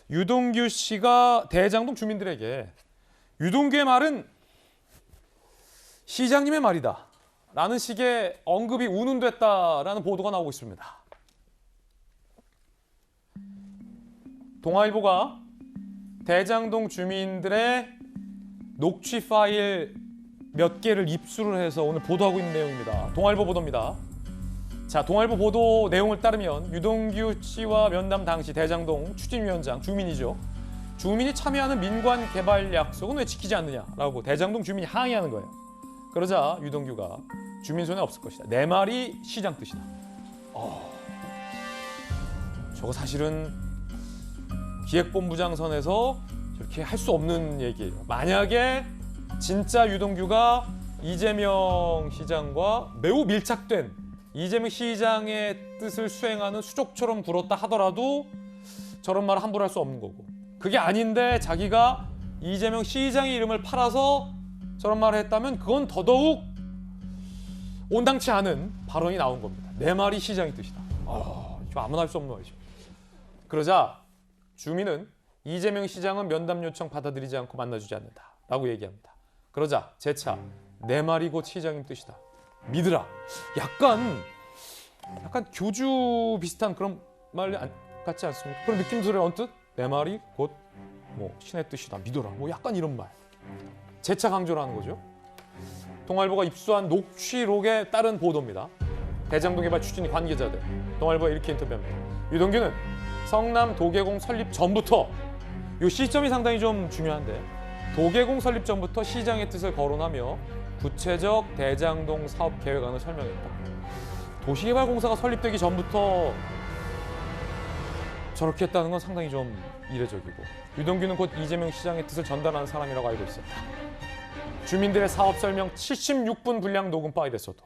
유동규 씨가 대장동 주민들에게 유동규의 말은 시장님의 말이다 라는 식의 언급이 운운됐다라는 보도가 나오고 있습니다. 동아일보가 대장동 주민들의 녹취 파일 몇 개를 입수를 해서 오늘 보도하고 있는 내용입니다. 동아일보 보도입니다. 자, 동아일보 보도 내용을 따르면 유동규 씨와 면담 당시 대장동 추진위원장, 주민이죠. 주민이 참여하는 민관 개발 약속은 왜 지키지 않느냐라고 대장동 주민이 항의하는 거예요. 그러자 유동규가 주민 손에 없을 것이다. 내 말이 시장 뜻이다. 저거 사실은 기획본부장 선에서 저렇게 할 수 없는 얘기예요. 만약에 진짜 유동규가 이재명 시장과 매우 밀착된 이재명 시장의 뜻을 수행하는 수족처럼 굴었다 하더라도 저런 말을 함부로 할 수 없는 거고, 그게 아닌데 자기가 이재명 시장의 이름을 팔아서 저런 말을 했다면 그건 더더욱 온당치 않은 발언이 나온 겁니다. 내 말이 시장의 뜻이다. 이거 아무나 할 수 없는 말이죠. 그러자 주민은 이재명 시장은 면담 요청 받아들이지 않고 만나주지 않는다라고 얘기합니다. 그러자 재차 내 말이 곧 시장의 뜻이다. 믿으라. 약간 교주 비슷한 그런 말 같지 않습니까? 그런 느낌 들어요. 언뜻 내 말이 곧 뭐 신의 뜻이다. 믿어라. 뭐 약간 이런 말. 재차 강조를 하는 거죠. 동아일보가 입수한 녹취록에 따른 보도입니다. 대장동 개발 추진위 관계자들. 동아일보가 이렇게 인터뷰합니다. 유동규는 성남 도계공 설립 전부터, 이 시점이 상당히 좀 중요한데, 도계공 설립 전부터 시장의 뜻을 거론하며 구체적 대장동 사업 계획안을 설명했다. 도시개발공사가 설립되기 전부터 저렇게 했다는 건 상당히 좀 이례적이고, 유동규는 곧 이재명 시장의 뜻을 전달하는 사람이라고 알고 있었다. 주민들의 사업 설명 76분 분량 녹음 파일에서도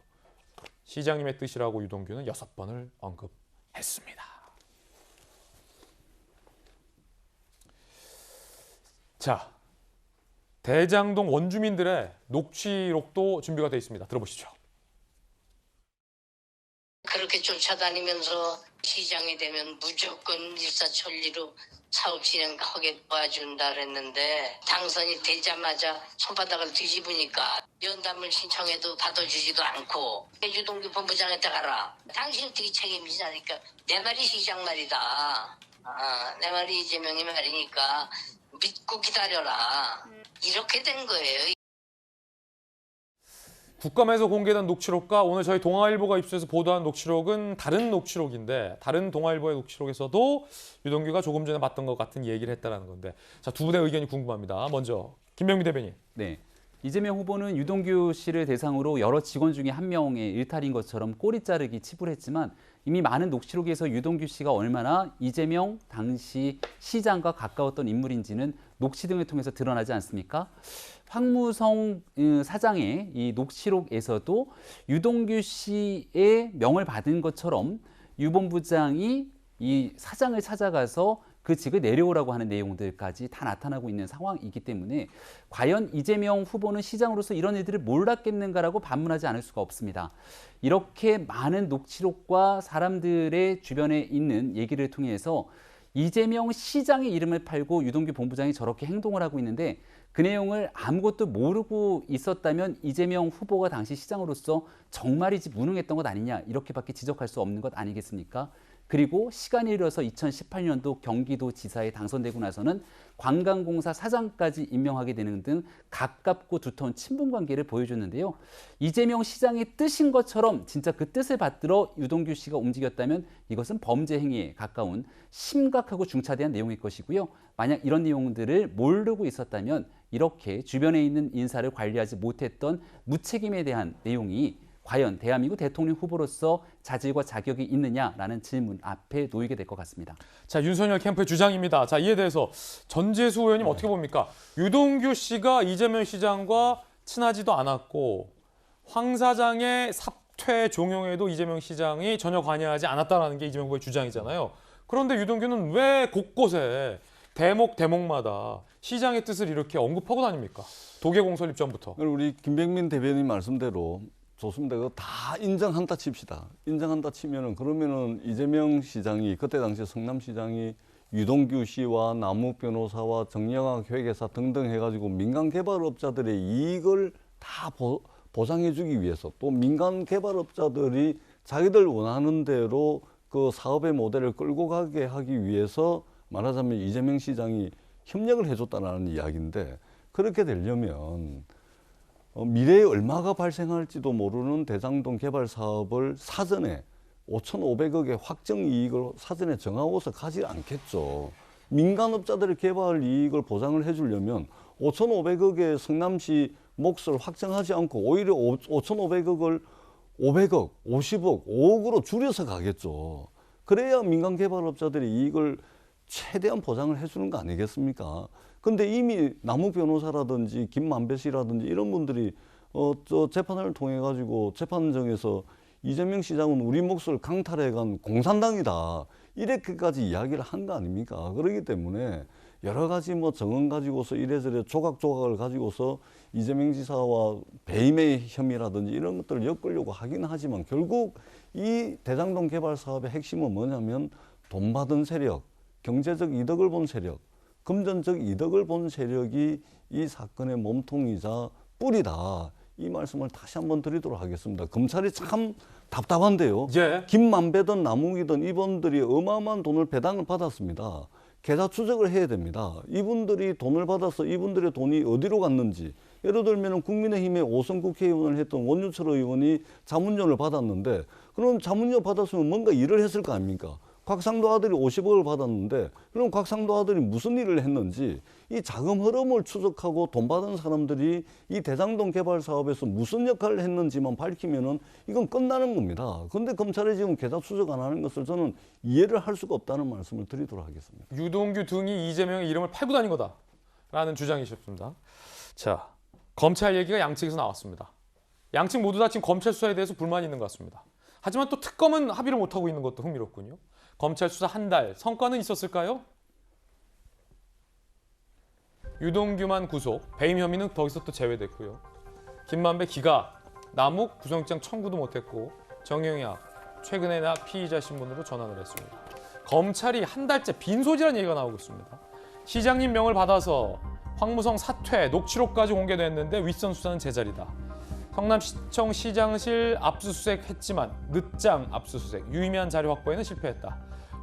시장님의 뜻이라고 유동규는 6번을 언급했습니다. 자, 대장동 원주민들의 녹취록도 준비가 되어 있습니다. 들어보시죠. 그렇게 쫓아다니면서 시장이 되면 무조건 일사천리로 사업 진행하게 도와준다 그랬는데 당선이 되자마자 손바닥을 뒤집으니까 면담을 신청해도 받아주지도 않고 유동규 본부장한테 가라. 당신이 어떻게 책임지냐니까 내 말이 시장 말이다. 내 말이 이재명이 말이니까 믿고 기다려라. 이렇게 된 거예요. 국감에서 공개된 녹취록과 오늘 저희 동아일보가 입수해서 보도한 녹취록은 다른 녹취록인데, 다른 동아일보의 녹취록에서도 유동규가 조금 전에 봤던 것 같은 얘기를 했다는 건데, 자, 두 분의 의견이 궁금합니다. 먼저 김병민 대변인. 네. 이재명 후보는 유동규 씨를 대상으로 여러 직원 중에 한 명의 일탈인 것처럼 꼬리 자르기 치부를 했지만 이미 많은 녹취록에서 유동규 씨가 얼마나 이재명 당시 시장과 가까웠던 인물인지는 녹취 등을 통해서 드러나지 않습니까? 황무성 사장의 이 녹취록에서도 유동규 씨의 명을 받은 것처럼 유 본부장이 이 사장을 찾아가서 그 직을 내려오라고 하는 내용들까지 다 나타나고 있는 상황이기 때문에 과연 이재명 후보는 시장으로서 이런 일들을 몰랐겠는가라고 반문하지 않을 수가 없습니다. 이렇게 많은 녹취록과 사람들의 주변에 있는 얘기를 통해서 이재명 시장의 이름을 팔고 유동규 본부장이 저렇게 행동을 하고 있는데 그 내용을 아무것도 모르고 있었다면 이재명 후보가 당시 시장으로서 정말이지 무능했던 것 아니냐 이렇게밖에 지적할 수 없는 것 아니겠습니까? 그리고 시간이 흘러서 2018년도 경기도지사에 당선되고 나서는 관광공사 사장까지 임명하게 되는 등 가깝고 두터운 친분관계를 보여줬는데요. 이재명 시장의 뜻인 것처럼 진짜 그 뜻을 받들어 유동규 씨가 움직였다면 이것은 범죄 행위에 가까운 심각하고 중차대한 내용일 것이고요. 만약 이런 내용들을 모르고 있었다면 이렇게 주변에 있는 인사를 관리하지 못했던 무책임에 대한 내용이 과연 대한민국 대통령 후보로서 자질과 자격이 있느냐라는 질문 앞에 놓이게 될 것 같습니다. 자, 윤석열 캠프의 주장입니다. 자, 이에 대해서 전재수 의원님 어떻게 봅니까? 유동규 씨가 이재명 시장과 친하지도 않았고 황 사장의 사퇴 종용에도 이재명 시장이 전혀 관여하지 않았다는 게 이재명 후보의 주장이잖아요. 그런데 유동규는 왜 곳곳에 대목마다 시장의 뜻을 이렇게 언급하고 다닙니까? 도계공 설립 전부터. 우리 김병민 대변인 말씀대로 좋습니다. 그거 다 인정한다 칩시다. 인정한다 치면은 그러면은 이재명 시장이 그때 당시 성남시장이 유동규 씨와 남욱 변호사와 정영학 회계사 등등 해가지고 민간 개발업자들의 이익을 다 보상해주기 위해서 또 민간 개발업자들이 자기들 원하는 대로 그 사업의 모델을 끌고 가게 하기 위해서 말하자면 이재명 시장이 협력을 해줬다는 이야기인데 그렇게 되려면 미래에 얼마가 발생할지도 모르는 대장동 개발 사업을 사전에 5,500억의 확정 이익을 사전에 정하고서 가지 않겠죠. 민간업자들의 개발 이익을 보장을 해주려면 5,500억의 성남시 몫을 확정하지 않고 오히려 5,500억을 500억, 50억, 5억으로 줄여서 가겠죠. 그래야 민간 개발업자들의 이익을 최대한 보장을 해주는 거 아니겠습니까? 근데 이미 남욱 변호사라든지 김만배 씨라든지 이런 분들이 저 재판을 통해 가지고 재판정에서 이재명 시장은 우리 몫을 강탈해간 공산당이다 이렇게까지 이야기를 한 거 아닙니까? 그렇기 때문에 여러 가지 뭐 정언 가지고서 이래저래 조각조각을 가지고서 이재명 지사와 배임의 혐의라든지 이런 것들을 엮으려고 하긴 하지만 결국 이 대장동 개발 사업의 핵심은 뭐냐면 돈 받은 세력, 경제적 이득을 본 세력, 금전적 이득을 본 세력이 이 사건의 몸통이자 뿌리다. 이 말씀을 다시 한번 드리도록 하겠습니다. 검찰이 참 답답한데요. 예. 김만배든 남욱이든 이분들이 어마어마한 돈을 배당을 받았습니다. 계좌 추적을 해야 됩니다. 이분들이 돈을 받아서 이분들의 돈이 어디로 갔는지 예를 들면 국민의힘의 5선 국회의원을 했던 원유철 의원이 자문료를 받았는데 그럼 자문료 받았으면 뭔가 일을 했을 거 아닙니까? 곽상도 아들이 50억을 받았는데 그럼 곽상도 아들이 무슨 일을 했는지 이 자금 흐름을 추적하고 돈 받은 사람들이 이 대장동 개발 사업에서 무슨 역할을 했는지만 밝히면은 이건 끝나는 겁니다. 그런데 검찰이 지금 계좌 추적 안 하는 것을 저는 이해를 할 수가 없다는 말씀을 드리도록 하겠습니다. 유동규 등이 이재명의 이름을 팔고 다닌 거다라는 주장이셨습니다. 자, 검찰 얘기가 양측에서 나왔습니다. 양측 모두 다 지금 검찰 수사에 대해서 불만이 있는 것 같습니다. 하지만 또 특검은 합의를 못하고 있는 것도 흥미롭군요. 검찰 수사 한 달, 성과는 있었을까요? 유동규만 구속, 배임 혐의는 거기서 또 제외됐고요. 김만배 기각, 남욱 구속영장 청구도 못했고 정영학 최근에나 피의자 신분으로 전환을 했습니다. 검찰이 한 달째 빈소지라는 얘기가 나오고 있습니다. 시장님 명을 받아서 황무성 사퇴, 녹취록까지 공개됐는데 윗선 수사는 제자리다. 성남시청 시장실 압수수색했지만 늦장 압수수색, 유의미한 자료 확보에는 실패했다.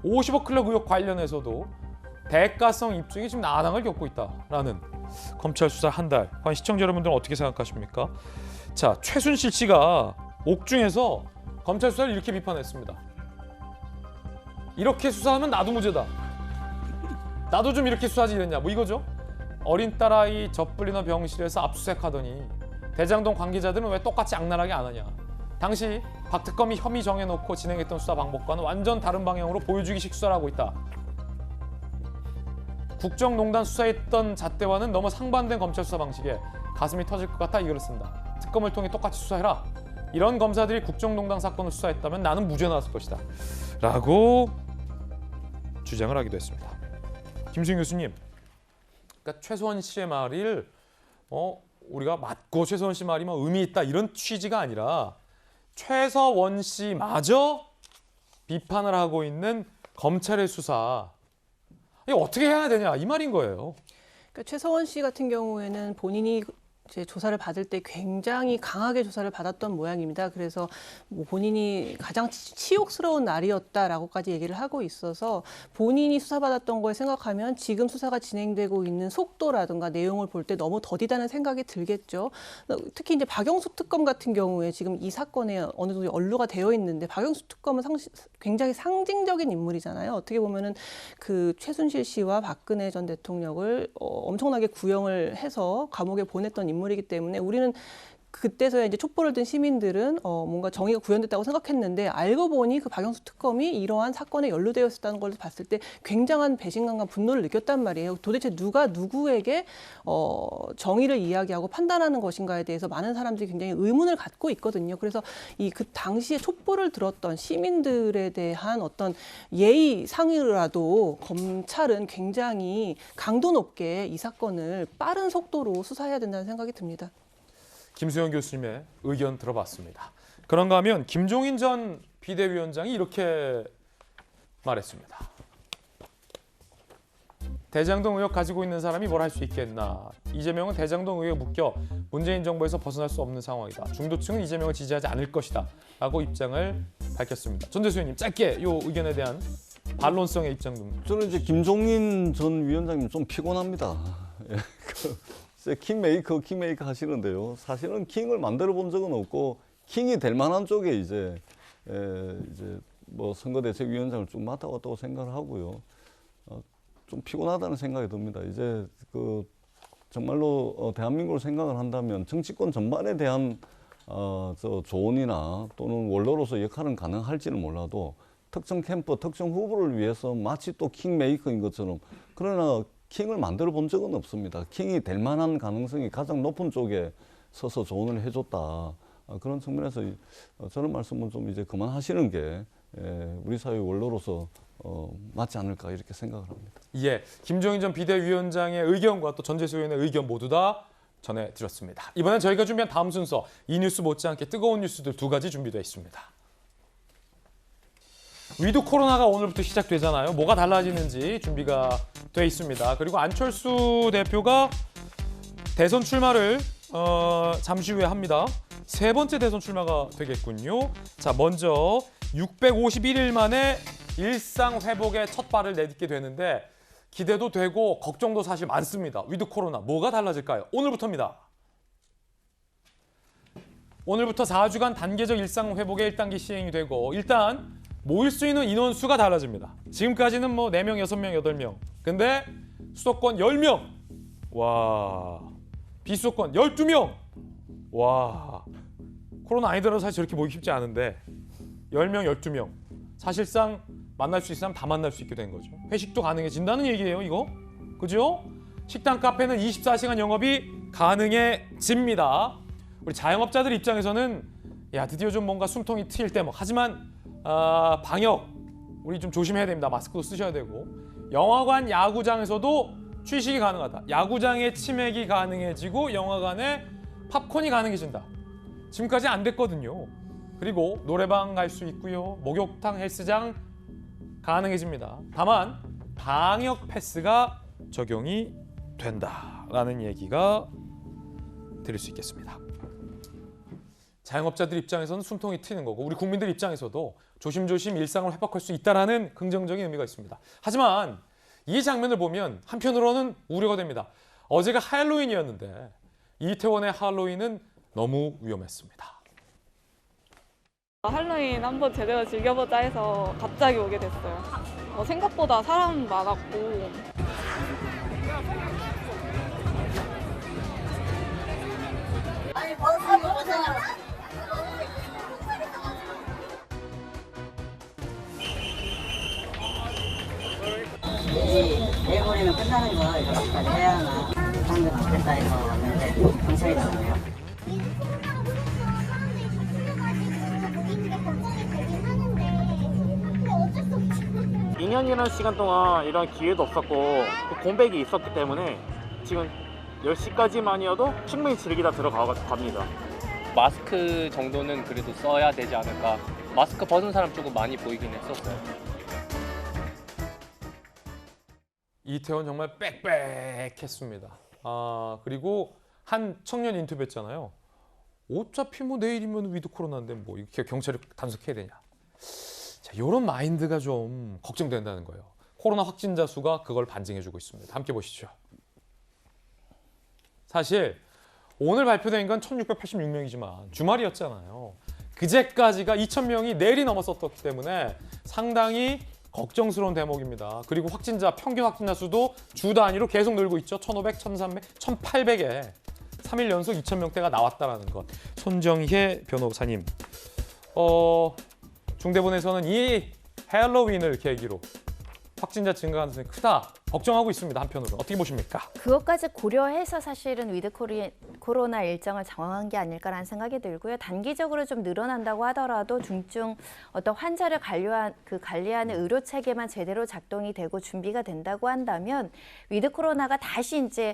50억 클럽 의혹 관련해서도 대가성 입증이 지금 난항을 겪고 있다라는 검찰 수사 한 달. 과연 시청자 여러분들은 어떻게 생각하십니까? 자, 최순실 씨가 옥중에서 검찰 수사를 이렇게 비판했습니다. 이렇게 수사하면 나도 무죄다. 나도 좀 이렇게 수사하지 이랬냐, 뭐 이거죠? 어린 딸아이 젖불리는 병실에서 압수수색하더니 대장동 관계자들은 왜 똑같이 악랄하게 안 하냐. 당시 박 특검이 혐의 정해놓고 진행했던 수사 방법과는 완전 다른 방향으로 보여주기식 수사를 하고 있다. 국정농단 수사했던 잣대와는 너무 상반된 검찰 수사 방식에 가슴이 터질 것 같아 이 글을 쓴다. 특검을 통해 똑같이 수사해라. 이런 검사들이 국정농단 사건을 수사했다면 나는 무죄 나왔을 것이다. 라고 주장을 하기도 했습니다. 김수영 교수님, 그러니까 최소원 씨의 말을 우리가 맞고 최서원 씨 말이면 의미 있다 이런 취지가 아니라 최서원 씨마저 비판을 하고 있는 검찰의 수사 이거 어떻게 해야 되냐 이 말인 거예요. 그러니까 최서원 씨 같은 경우에는 본인이 이제 조사를 받을 때 굉장히 강하게 조사를 받았던 모양입니다. 그래서 뭐 본인이 가장 치욕스러운 날이었다라고까지 얘기를 하고 있어서 본인이 수사받았던 걸 생각하면 지금 수사가 진행되고 있는 속도라든가 내용을 볼 때 너무 더디다는 생각이 들겠죠. 특히 이제 박영수 특검 같은 경우에 지금 이 사건에 어느 정도 연루가 되어 있는데 박영수 특검은 굉장히 상징적인 인물이잖아요. 어떻게 보면은 그 최순실 씨와 박근혜 전 대통령을 엄청나게 구형을 해서 감옥에 보냈던 인물이기 때문에 우리는 그때서야 이제 촛불을 든 시민들은 뭔가 정의가 구현됐다고 생각했는데 알고 보니 그 박영수 특검이 이러한 사건에 연루되어 있었다는 걸 봤을 때 굉장한 배신감과 분노를 느꼈단 말이에요. 도대체 누가 누구에게 정의를 이야기하고 판단하는 것인가에 대해서 많은 사람들이 굉장히 의문을 갖고 있거든요. 그래서 그 당시에 촛불을 들었던 시민들에 대한 어떤 예의상이라도 검찰은 굉장히 강도 높게 이 사건을 빠른 속도로 수사해야 된다는 생각이 듭니다. 김수영 교수님의 의견 들어봤습니다. 그런가 하면 김종인 전 비대위원장이 이렇게 말했습니다. 대장동 의혹 가지고 있는 사람이 뭘 할 수 있겠나. 이재명은 대장동 의혹에 묶여 문재인 정부에서 벗어날 수 없는 상황이다. 중도층은 이재명을 지지하지 않을 것이다. 라고 입장을 밝혔습니다. 전재수 의원님 짧게 이 의견에 대한 반론성의 입장 좀. 저는 이제 김종인 전 위원장님 좀 피곤합니다. 킹메이커 하시는데요. 사실은 킹을 만들어 본 적은 없고 킹이 될 만한 쪽에 이제 뭐 선거대책위원장을 쭉 맡아왔다고 생각을 하고요. 좀 피곤하다는 생각이 듭니다. 이제 그 정말로 대한민국을 생각을 한다면 정치권 전반에 대한 조언이나 또는 원로로서 역할은 가능할지는 몰라도 특정 캠프, 특정 후보를 위해서 마치 또 킹메이커인 것처럼 그러나 킹을 만들어 본 적은 없습니다. 킹이 될 만한 가능성이 가장 높은 쪽에 서서 조언을 해줬다. 그런 측면에서 저런 말씀은 좀 이제 그만하시는 게 우리 사회 원로로서 맞지 않을까 이렇게 생각을 합니다. 예, 김종인 전 비대위원장의 의견과 또 전재수 의원의 의견 모두 다 전해드렸습니다. 이번엔 저희가 준비한 다음 순서 이 뉴스 못지않게 뜨거운 뉴스들 두 가지 준비되어 있습니다. 위드 코로나가 오늘부터 시작되잖아요. 뭐가 달라지는지 준비가 돼 있습니다. 그리고 안철수 대표가 대선 출마를 잠시 후에 합니다. 세 번째 대선 출마가 되겠군요. 자, 먼저 651일 만에 일상 회복의 첫 발을 내딛게 되는데 기대도 되고 걱정도 사실 많습니다. 위드 코로나 뭐가 달라질까요? 오늘부터입니다. 오늘부터 4주간 단계적 일상 회복의 1단계 시행이 되고 일단 모일 수 있는 인원수가 달라집니다. 지금까지는 뭐 4명, 6명, 8명. 근데 수도권 10명. 와. 비수도권 12명. 와. 코로나 아니더라도 사실 저렇게 모이기 쉽지 않은데 10명, 12명. 사실상 만날 수 있는 사람 다 만날 수 있게 된 거죠. 회식도 가능해진다는 얘기예요, 이거. 그죠? 식당, 카페는 24시간 영업이 가능해집니다. 우리 자영업자들 입장에서는 야, 드디어 좀 뭔가 숨통이 트일 때 하지만 방역 우리 좀 조심해야 됩니다. 마스크도 쓰셔야 되고 영화관, 야구장에서도 취식이 가능하다. 야구장에 치맥이 가능해지고 영화관에 팝콘이 가능해진다. 지금까지 안 됐거든요. 그리고 노래방 갈 수 있고요. 목욕탕, 헬스장 가능해집니다. 다만 방역 패스가 적용이 된다라는 얘기가 드릴 수 있겠습니다. 자영업자들 입장에서는 숨통이 트이는 거고 우리 국민들 입장에서도 조심조심 일상을 회복할 수 있다는 긍정적인 의미가 있습니다. 하지만 이 장면을 보면 한편으로는 우려가 됩니다. 어제가 할로윈이었는데 이태원의 할로윈은 너무 위험했습니다. 할로윈 한번 제대로 즐겨보자 해서 갑자기 오게 됐어요. 생각보다 사람 많았고 아니, 벗어. 한다는 거 이렇게까지 해야 하나 사람들 어땠다 해서 왔는데 경찰이 나오네요. 2년이라는 시간 동안 이런 기회도 없었고 또 공백이 있었기 때문에 지금 10시까지만이어도 충분히 즐기다 들어갑니다. 마스크 정도는 그래도 써야 되지 않을까. 마스크 벗은 사람 조금 많이 보이긴 했었어요. 이태원 정말 빽빽했습니다. 그리고 한 청년 인터뷰했잖아요. 어차피 뭐 내일이면 위드 코로나인데 뭐 이렇게 경찰이 단속해야 되냐. 자, 이런 마인드가 좀 걱정된다는 거예요. 코로나 확진자 수가 그걸 반증해주고 있습니다. 함께 보시죠. 사실 오늘 발표된 건 1,686명이지만 주말이었잖아요. 그제까지가 2,000명이 내일이 넘었었기 때문에 상당히 걱정스러운 대목입니다. 그리고 평균 확진자 수도 주 단위로 계속 늘고 있죠. 1,500, 1,300, 1,800에 3일 연속 2,000명대가 나왔다는 것. 손정혜 변호사님, 중대본에서는 이 헬로윈을 계기로 확진자 증가 가능성이 크다 걱정하고 있습니다. 한편으로는 어떻게 보십니까? 그것까지 고려해서 사실은 위드 코로나 일정을 정한 게 아닐까라는 생각이 들고요. 단기적으로 좀 늘어난다고 하더라도 중증 어떤 환자를 관리하는 의료 체계만 제대로 작동이 되고 준비가 된다고 한다면 위드 코로나가 다시 이제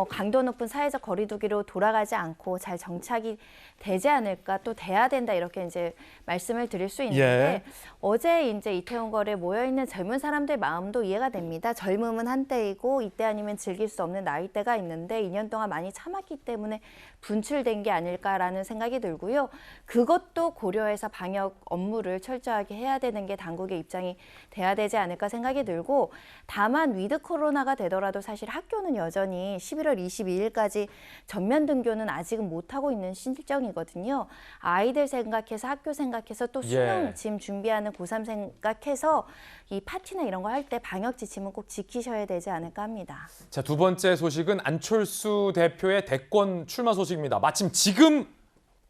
강도 높은 사회적 거리두기로 돌아가지 않고 잘 정착이 되지 않을까, 또 돼야 된다, 이렇게 이제 말씀을 드릴 수 있는데 어제 이제 이태원거리에 모여 있는 젊은 사람들 마음도 이해가 됩니다. 젊음은 한때이고 이때 아니면 즐길 수 없는 나이대가 있는데 2년 동안 많이 참았기 때문에 분출된 게 아닐까라는 생각이 들고요. 그것도 고려해서 방역 업무를 철저하게 해야 되는 게 당국의 입장이 돼야 되지 않을까 생각이 들고, 다만 위드 코로나가 되더라도 사실 학교는 여전히 11월 22일까지 전면 등교는 아직은 못하고 있는 실정이거든요. 아이들 생각해서, 학교 생각해서, 또 수능 지금 준비하는 고3 생각해서 이 파티나 이런 거 할 때 방역 지침은 꼭 지키셔야 되지 않을까 합니다. 자, 두 번째 소식은 안철수 대표의 대권 출마 소식입니다. 마침 지금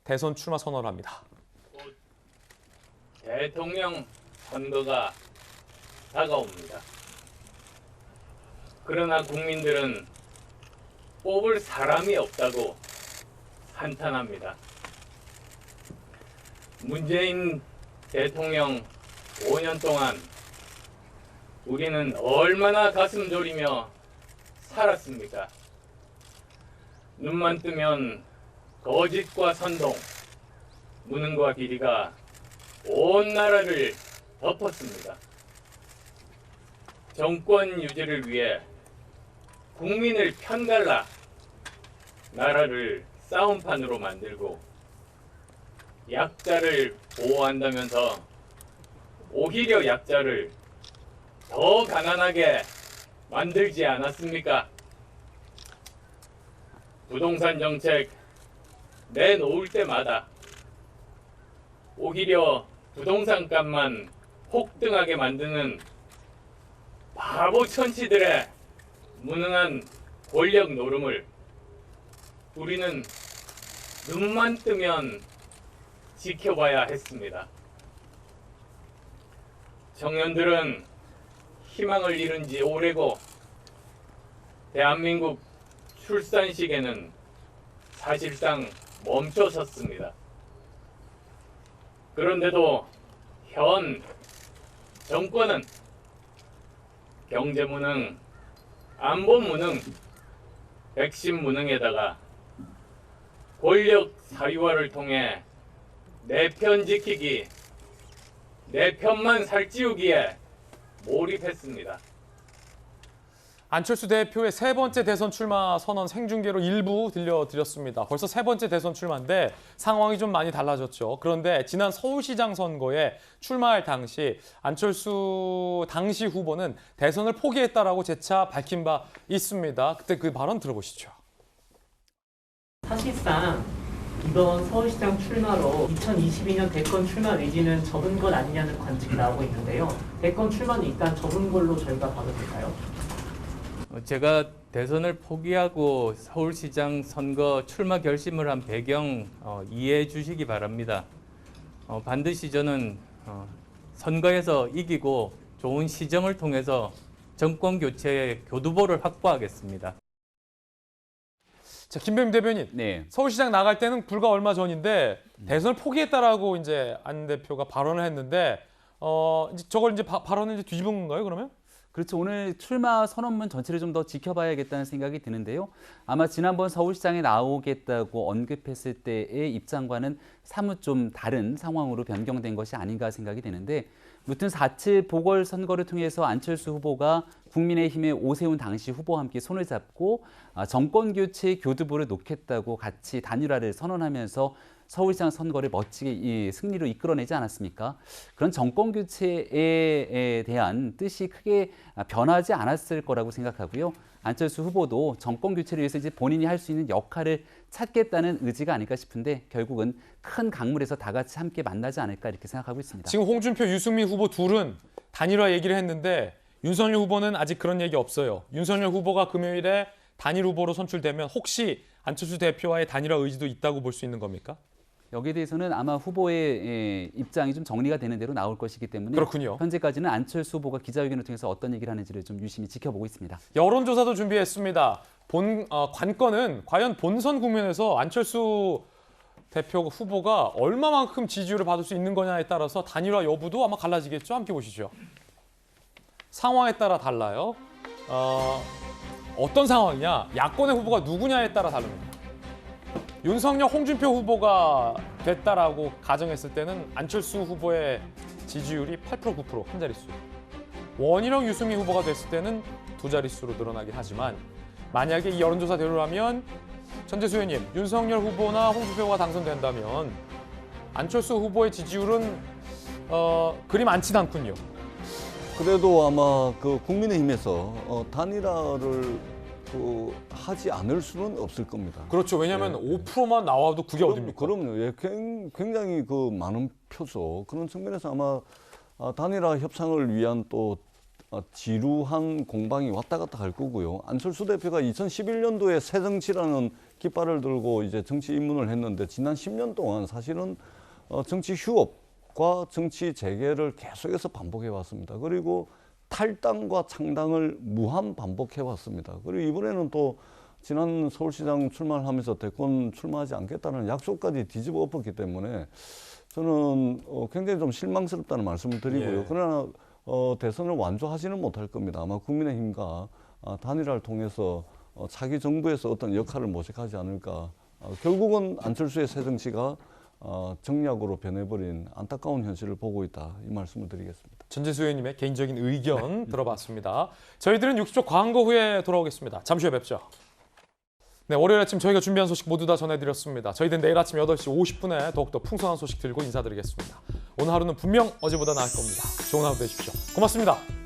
대선 출마 선언을 합니다. 대통령 선거가 다가옵니다. 그러나 국민들은 뽑을 사람이 없다고 한탄합니다. 문재인 대통령 5년 동안 우리는 얼마나 가슴 졸이며 살았습니까? 눈만 뜨면 거짓과 선동, 무능과 비리가 온 나라를 덮었습니다. 정권 유지를 위해 국민을 편갈라 나라를 싸움판으로 만들고 약자를 보호한다면서 오히려 약자를 더 가난하게 만들지 않았습니까? 부동산 정책 내놓을 때마다 오히려 부동산 값만 폭등하게 만드는 바보 천치들의 무능한 권력 노름을 우리는 눈만 뜨면 지켜봐야 했습니다. 청년들은 희망을 잃은 지 오래고 대한민국 출산 시계는 사실상 멈춰섰습니다. 그런데도 현 정권은 경제 무능, 안보 무능, 백신 무능에다가 권력 사유화를 통해 내 편 지키기, 내 편만 살찌우기에 몰입했습니다. 안철수 대표의 세 번째 대선 출마 선언 생중계로 일부 들려드렸습니다. 벌써 세 번째 대선 출마인데 상황이 좀 많이 달라졌죠. 그런데 지난 서울시장 선거에 출마할 당시 안철수 당시 후보는 대선을 포기했다라고 재차 밝힌 바 있습니다. 그때 그 발언 들어보시죠. 사실상 이번 서울시장 출마로 2022년 대권 출마 의지는 접은 것 아니냐는 관측이 나오고 있는데요. 대권 출마는 일단 접은 걸로 저희가 봐도 될까요? 제가 대선을 포기하고 서울시장 선거 출마 결심을 한 배경 이해해 주시기 바랍니다. 반드시 저는 선거에서 이기고 좋은 시정을 통해서 정권 교체 교두보를 확보하겠습니다. 자, 김병민 대변인. 네. 서울시장 나갈 때는 불과 얼마 전인데 대선을 포기했다라고 이제 안 대표가 발언을 했는데 이제 저걸 이제 발언을 이제 뒤집은 건가요, 그러면? 그렇죠. 오늘 출마 선언문 전체를 좀 더 지켜봐야겠다는 생각이 드는데요. 아마 지난번 서울시장에 나오겠다고 언급했을 때의 입장과는 사뭇 좀 다른 상황으로 변경된 것이 아닌가 생각이 되는데, 무튼 4.7 보궐선거를 통해서 안철수 후보가 국민의힘의 오세훈 당시 후보와 함께 손을 잡고 정권교체 교두보를 놓겠다고 같이 단일화를 선언하면서 서울시장 선거를 멋지게 승리로 이끌어내지 않았습니까? 그런 정권교체에 대한 뜻이 크게 변하지 않았을 거라고 생각하고요. 안철수 후보도 정권교체를 위해서 이제 본인이 할 수 있는 역할을 찾겠다는 의지가 아닐까 싶은데, 결국은 큰 강물에서 다 같이 함께 만나지 않을까 이렇게 생각하고 있습니다. 지금 홍준표, 유승민 후보 둘은 단일화 얘기를 했는데 윤석열 후보는 아직 그런 얘기 없어요. 윤석열 후보가 금요일에 단일 후보로 선출되면 혹시 안철수 대표와의 단일화 의지도 있다고 볼 수 있는 겁니까? 여기에 대해서는 아마 후보의 입장이 좀 정리가 되는 대로 나올 것이기 때문에 그렇군요. 현재까지는 안철수 후보가 기자회견을 통해서 어떤 얘기를 하는지를 좀 유심히 지켜보고 있습니다. 여론조사도 준비했습니다. 관건은 과연 본선 국면에서 안철수 대표 후보가 얼마만큼 지지율을 받을 수 있는 거냐에 따라서 단일화 여부도 아마 갈라지겠죠. 함께 보시죠. 상황에 따라 달라요. 어떤 상황이냐? 야권의 후보가 누구냐에 따라 다릅니다. 윤석열, 홍준표 후보가 됐다라고 가정했을 때는 안철수 후보의 지지율이 8%, 9% 한 자릿수. 원희룡, 유승민 후보가 됐을 때는 두 자릿수로 늘어나긴 하지만, 만약에 이 여론조사대로라면 전재수 의원님, 윤석열 후보나 홍준표 후보가 당선된다면 안철수 후보의 지지율은 그리 많진 않군요. 그래도 아마 그 국민의힘에서 단일화를 하지 않을 수는 없을 겁니다. 그렇죠. 왜냐하면 5%만 나와도 그게 어딥니까? 그럼요. 예, 굉장히 그 많은 표수. 그런 측면에서 아마 단일화 협상을 위한 또 지루한 공방이 왔다 갔다 할 거고요. 안철수 대표가 2011년도에 새정치라는 깃발을 들고 이제 정치 입문을 했는데, 지난 10년 동안 사실은 정치 휴업과 정치 재개를 계속해서 반복해 왔습니다. 그리고 탈당과 창당을 무한 반복해 왔습니다. 그리고 이번에는 또 지난 서울시장 출마를 하면서 대권 출마하지 않겠다는 약속까지 뒤집어 엎었기 때문에 저는 굉장히 좀 실망스럽다는 말씀을 드리고요. 예. 그러나 대선을 완주하지는 못할 겁니다. 아마 국민의힘과 단일화를 통해서 차기 정부에서 어떤 역할을 모색하지 않을까. 결국은 안철수의 새정치가 정략으로 변해버린 안타까운 현실을 보고 있다. 이 말씀을 드리겠습니다. 전재수 의원님의 개인적인 의견 들어봤습니다. 저희들은 60초 광고 후에 돌아오겠습니다. 잠시 후에 뵙죠. 네, 월요일 아침 저희가 준비한 소식 모두 다 전해드렸습니다. 저희들은 내일 아침 8시 50분에 더욱더 풍성한 소식 들고 인사드리겠습니다. 오늘 하루는 분명 어제보다 나을 겁니다. 좋은 하루 되십시오. 고맙습니다.